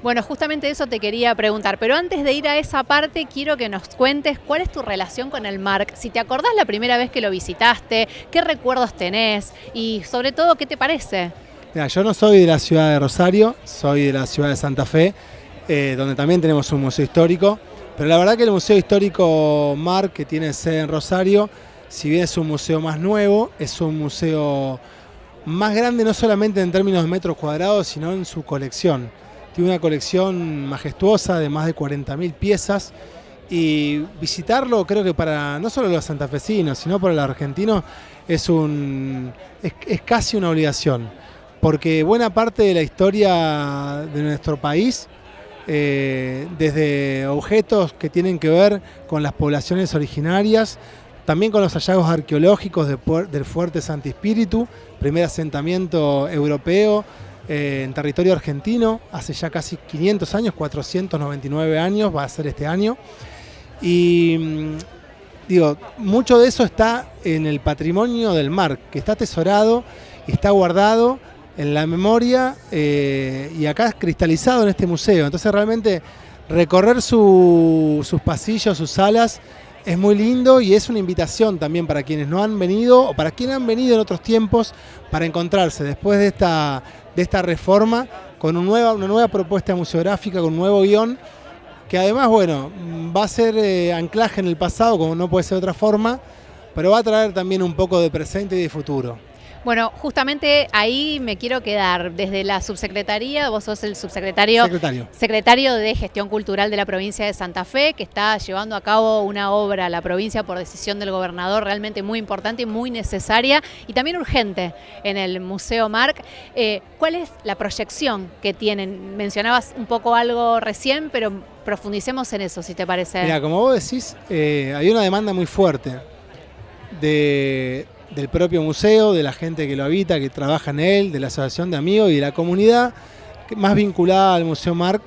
Bueno, justamente eso te quería preguntar, pero antes de ir a esa parte quiero que nos cuentes cuál es tu relación con el MARC, si te acordás la primera vez que lo visitaste, qué recuerdos tenés y sobre todo qué te parece. Mira, yo no soy de la ciudad de Rosario, soy de la ciudad de Santa Fe, donde también tenemos un museo histórico, pero la verdad que el Museo Histórico MARC, que tiene sede en Rosario, si bien es un museo más nuevo, es un museo más grande no solamente en términos de metros cuadrados, sino en su colección. Tiene una colección majestuosa de más de 40.000 piezas y visitarlo creo que para no solo los santafesinos, sino para los argentinos es casi una obligación, porque buena parte de la historia de nuestro país, desde objetos que tienen que ver con las poblaciones originarias, también con los hallazgos arqueológicos del Fuerte Santi Spíritu, primer asentamiento europeo en territorio argentino, hace ya casi 500 años, 499 años, va a ser este año. Y digo, mucho de eso está en el patrimonio del MARC, que está atesorado y está guardado en la memoria y acá cristalizado en este museo. Entonces realmente recorrer sus pasillos, sus salas, es muy lindo y es una invitación también para quienes no han venido o para quienes han venido en otros tiempos para encontrarse después de esta reforma con una nueva propuesta museográfica, con un nuevo guión que además, bueno, va a ser anclaje en el pasado, como no puede ser de otra forma, pero va a traer también un poco de presente y de futuro. Bueno, justamente ahí me quiero quedar. Desde la subsecretaría, vos sos el secretario de Gestión Cultural de la provincia de Santa Fe, que está llevando a cabo una obra a la provincia por decisión del gobernador realmente muy importante y muy necesaria y también urgente en el Museo MARC. ¿Cuál es la proyección que tienen? Mencionabas un poco algo recién, pero profundicemos en eso, si te parece. Mira, como vos decís, hay una demanda muy fuerte del propio museo, de la gente que lo habita, que trabaja en él, de la asociación de amigos y de la comunidad, más vinculada al Museo Marc,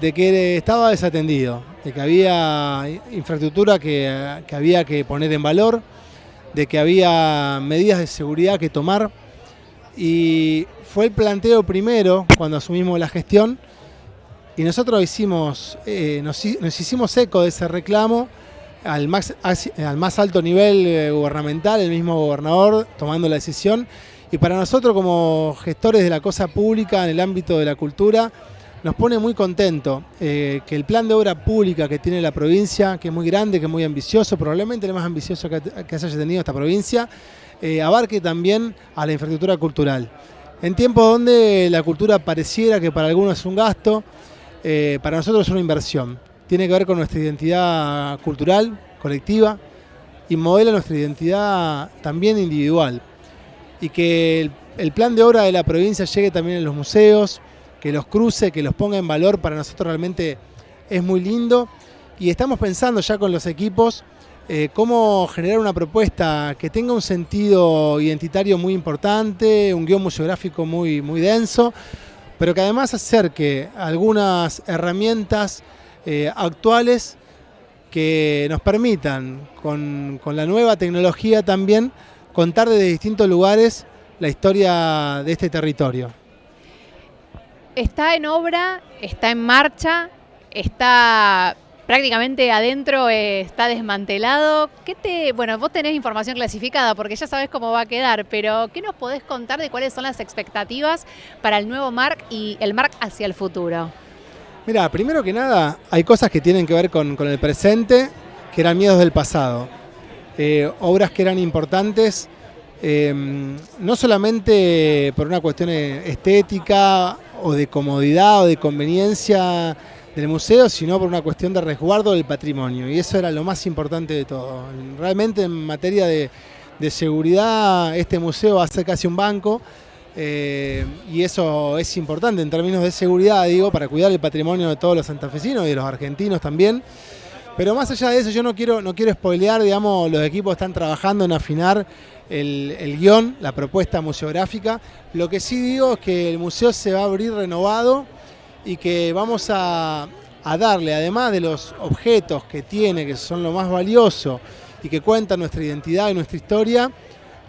de que estaba desatendido, de que había infraestructura que había que poner en valor, de que había medidas de seguridad que tomar, y fue el planteo primero cuando asumimos la gestión, y nosotros nos hicimos eco de ese reclamo al más alto nivel gubernamental, el mismo gobernador tomando la decisión, y para nosotros como gestores de la cosa pública en el ámbito de la cultura, nos pone muy contento que el plan de obra pública que tiene la provincia, que es muy grande, que es muy ambicioso, probablemente el más ambicioso que haya tenido esta provincia, abarque también a la infraestructura cultural. En tiempos donde la cultura pareciera que para algunos es un gasto, para nosotros es una inversión. Tiene que ver con nuestra identidad cultural, colectiva, y modela nuestra identidad también individual. Y que el plan de obra de la provincia llegue también a los museos, que los cruce, que los ponga en valor, para nosotros realmente es muy lindo. Y estamos pensando ya con los equipos cómo generar una propuesta que tenga un sentido identitario muy importante, un guión museográfico muy denso, pero que además acerque algunas herramientas actuales que nos permitan, con la nueva tecnología también, contar desde distintos lugares la historia de este territorio. Está en obra, está en marcha, está prácticamente adentro, está desmantelado. Bueno, vos tenés información clasificada porque ya sabés cómo va a quedar, pero ¿qué nos podés contar de cuáles son las expectativas para el nuevo Marc y el Marc hacia el futuro? Mira, primero que nada, hay cosas que tienen que ver con el presente, que eran miedos del pasado. Obras que eran importantes, no solamente por una cuestión estética o de comodidad o de conveniencia del museo, sino por una cuestión de resguardo del patrimonio, y eso era lo más importante de todo. Realmente en materia de seguridad este museo va a ser casi un banco, y eso es importante en términos de seguridad, digo, para cuidar el patrimonio de todos los santafesinos y de los argentinos también. Pero más allá de eso, yo no quiero spoilear, digamos, los equipos están trabajando en afinar el guión, la propuesta museográfica. Lo que sí digo es que el museo se va a abrir renovado y que vamos a darle, además de los objetos que tiene, que son lo más valioso y que cuentan nuestra identidad y nuestra historia,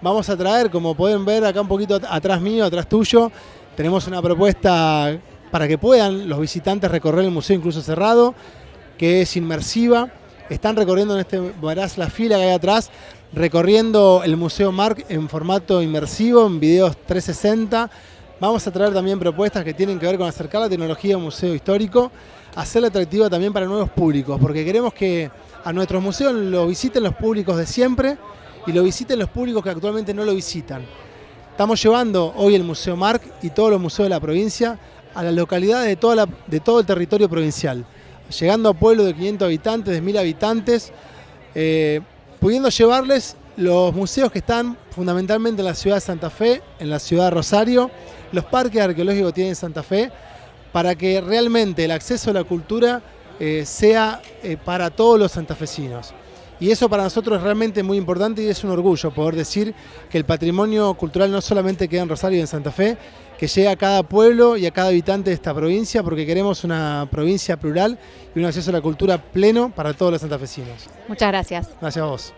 vamos a traer, como pueden ver acá un poquito atrás mío, atrás tuyo, tenemos una propuesta para que puedan los visitantes recorrer el museo incluso cerrado, que es inmersiva. Están recorriendo verás la fila que hay atrás, recorriendo el Museo Marc en formato inmersivo, en videos 360. Vamos a traer también propuestas que tienen que ver con acercar la tecnología a un museo histórico, hacerla atractiva también para nuevos públicos, porque queremos que a nuestros museos lo visiten los públicos de siempre y lo visiten los públicos que actualmente no lo visitan. Estamos llevando hoy el Museo Marc y todos los museos de la provincia a las localidades de todo el territorio provincial, llegando a pueblos de 500 habitantes, de 1000 habitantes, pudiendo llevarles los museos que están fundamentalmente en la ciudad de Santa Fe, en la ciudad de Rosario, los parques arqueológicos que tiene Santa Fe, para que realmente el acceso a la cultura sea para todos los santafesinos. Y eso para nosotros es realmente muy importante y es un orgullo poder decir que el patrimonio cultural no solamente queda en Rosario y en Santa Fe, que llegue a cada pueblo y a cada habitante de esta provincia, porque queremos una provincia plural y un acceso a la cultura pleno para todos los santafesinos. Muchas gracias. Gracias a vos.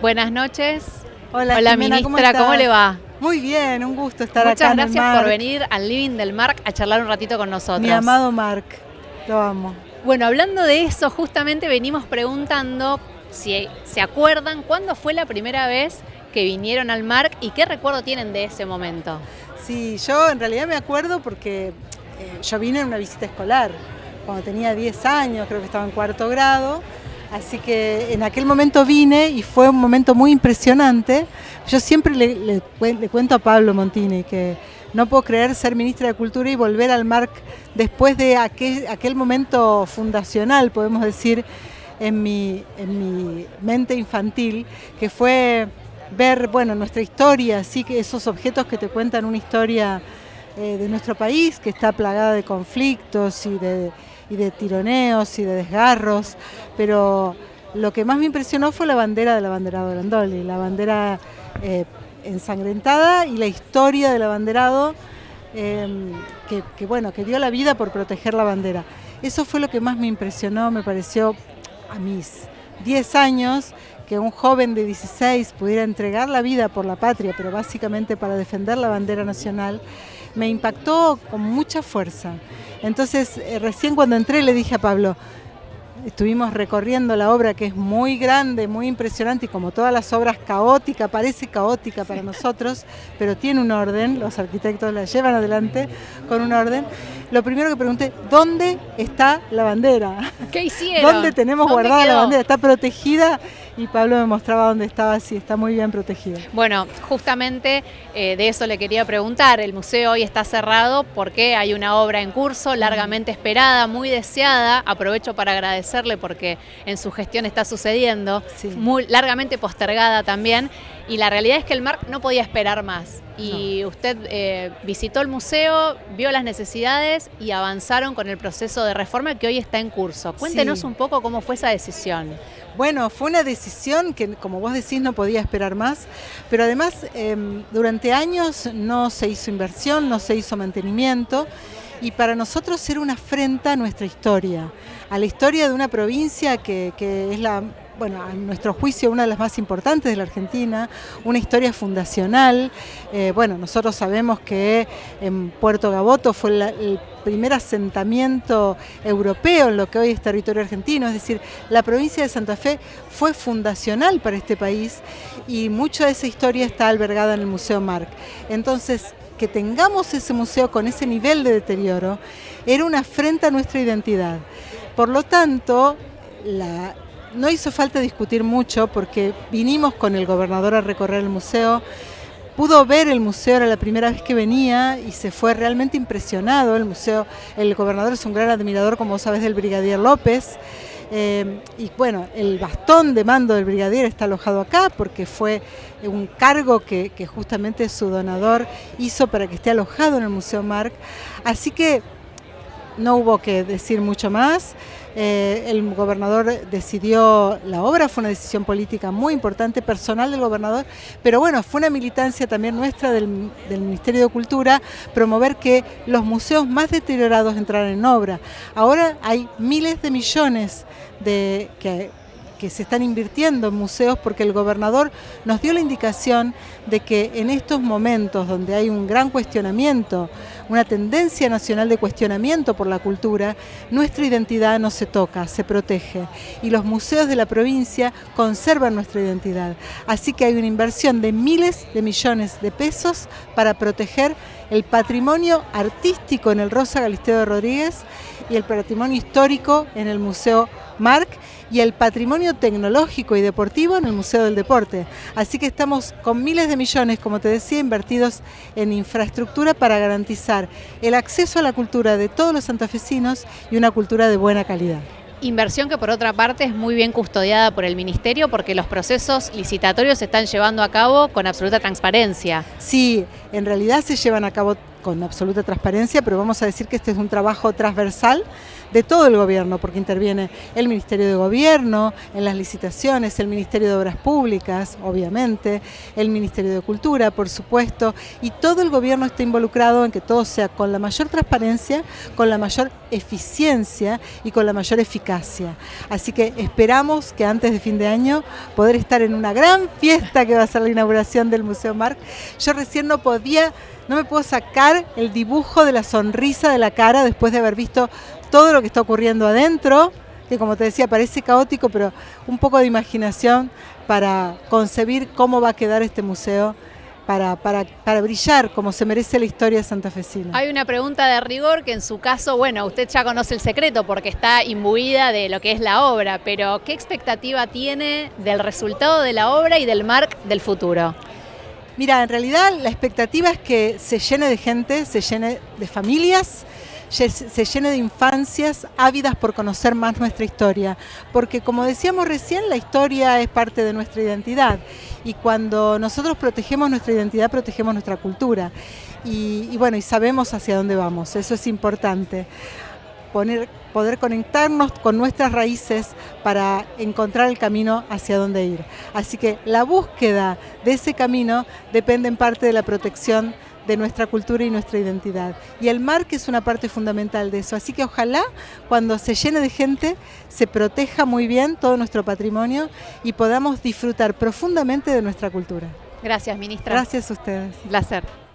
Buenas noches. Hola Jimena, ministra, ¿cómo le va? Muy bien, un gusto estar Muchas acá. Muchas gracias por venir al living del Marc a charlar un ratito con nosotros. Mi amado Marc, lo amo. Bueno, hablando de eso, justamente venimos preguntando si se acuerdan cuándo fue la primera vez que vinieron al Marc y qué recuerdo tienen de ese momento. Sí, yo en realidad me acuerdo porque yo vine en una visita escolar, cuando tenía 10 años, creo que estaba en 4º grado. Así que en aquel momento vine y fue un momento muy impresionante. Yo siempre le cuento a Pablo Montini que no puedo creer ser ministra de Cultura y volver al Marc después de aquel momento fundacional, podemos decir, en mi mente infantil, que fue ver, bueno, nuestra historia, así que esos objetos que te cuentan una historia de nuestro país, que está plagada de conflictos y de tironeos y de desgarros, pero lo que más me impresionó fue la bandera del abanderado Brandoli, la bandera ensangrentada y la historia del abanderado que dio la vida por proteger la bandera. Eso fue lo que más me impresionó, me pareció a mis 10 años, que un joven de 16 pudiera entregar la vida por la patria, pero básicamente para defender la bandera nacional, me impactó con mucha fuerza. Entonces, recién cuando entré le dije a Pablo, estuvimos recorriendo la obra, que es muy grande, muy impresionante, y como todas las obras caótica, parece caótica para nosotros, pero tiene un orden, los arquitectos la llevan adelante con un orden. Lo primero que pregunté, ¿dónde está la bandera? ¿Qué hicieron? ¿Dónde tenemos guardada la bandera? ¿Está protegida? Y Pablo me mostraba dónde estaba, sí, está muy bien protegida. Bueno, justamente de eso le quería preguntar. El museo hoy está cerrado porque hay una obra en curso, largamente esperada, muy deseada. Aprovecho para agradecerle porque en su gestión está sucediendo, muy largamente postergada también. Y la realidad es que el MARC no podía esperar más. Y usted visitó el museo, vio las necesidades y avanzaron con el proceso de reforma que hoy está en curso. Cuéntenos un poco cómo fue esa decisión. Bueno, fue una decisión que, como vos decís, no podía esperar más, pero además durante años no se hizo inversión, no se hizo mantenimiento, y para nosotros era una afrenta a nuestra historia, a la historia de una provincia que es la... Bueno, a nuestro juicio, una de las más importantes de la Argentina, una historia fundacional. Bueno, nosotros sabemos que en Puerto Gaboto fue el primer asentamiento europeo en lo que hoy es territorio argentino, es decir, la provincia de Santa Fe fue fundacional para este país y mucha de esa historia está albergada en el Museo MARC. Entonces, que tengamos ese museo con ese nivel de deterioro era una afrenta a nuestra identidad. Por lo tanto, no hizo falta discutir mucho porque vinimos con el gobernador a recorrer el museo, pudo ver el museo, era la primera vez que venía y se fue realmente impresionado. El museo, el gobernador es un gran admirador, como vos sabés, del brigadier López. Y bueno, el bastón de mando del brigadier está alojado acá porque fue un cargo que justamente su donador hizo para que esté alojado en el Museo MARC. Así que no hubo que decir mucho más. El gobernador decidió la obra, fue una decisión política muy importante, personal del gobernador, pero bueno, fue una militancia también nuestra del Ministerio de Cultura, promover que los museos más deteriorados entraran en obra. Ahora hay miles de millones que se están invirtiendo en museos porque el gobernador nos dio la indicación de que en estos momentos donde hay un gran cuestionamiento, una tendencia nacional de cuestionamiento por la cultura, nuestra identidad no se toca, se protege y los museos de la provincia conservan nuestra identidad. Así que hay una inversión de miles de millones de pesos para proteger el patrimonio artístico en el Rosa Galisteo de Rodríguez y el patrimonio histórico en el Museo MARC y el patrimonio tecnológico y deportivo en el Museo del Deporte. Así que estamos con miles de millones, como te decía, invertidos en infraestructura para garantizar el acceso a la cultura de todos los santafesinos y una cultura de buena calidad. Inversión que por otra parte es muy bien custodiada por el Ministerio porque los procesos licitatorios se están llevando a cabo con absoluta transparencia. Sí, en realidad se llevan a cabo con absoluta transparencia, pero vamos a decir que este es un trabajo transversal de todo el gobierno, porque interviene el Ministerio de Gobierno en las licitaciones, el Ministerio de Obras Públicas, obviamente, el Ministerio de Cultura, por supuesto, y todo el gobierno está involucrado en que todo sea con la mayor transparencia, con la mayor eficiencia y con la mayor eficacia. Así que esperamos que antes de fin de año poder estar en una gran fiesta que va a ser la inauguración del Museo MARC. Yo recién no me puedo sacar el dibujo de la sonrisa de la cara después de haber visto todo lo que está ocurriendo adentro, que como te decía parece caótico, pero un poco de imaginación para concebir cómo va a quedar este museo para brillar como se merece la historia santafesina. Hay una pregunta de rigor que en su caso, bueno, usted ya conoce el secreto porque está imbuida de lo que es la obra, pero ¿qué expectativa tiene del resultado de la obra y del MARC del futuro? Mira, en realidad la expectativa es que se llene de gente, se llene de familias, se llene de infancias ávidas por conocer más nuestra historia, porque como decíamos recién, la historia es parte de nuestra identidad y cuando nosotros protegemos nuestra identidad, protegemos nuestra cultura y bueno, y sabemos hacia dónde vamos, eso es importante. poder conectarnos con nuestras raíces para encontrar el camino hacia dónde ir. Así que la búsqueda de ese camino depende en parte de la protección de nuestra cultura y nuestra identidad. Y el mar que es una parte fundamental de eso. Así que ojalá cuando se llene de gente se proteja muy bien todo nuestro patrimonio y podamos disfrutar profundamente de nuestra cultura. Gracias, ministra. Gracias a ustedes. Un placer.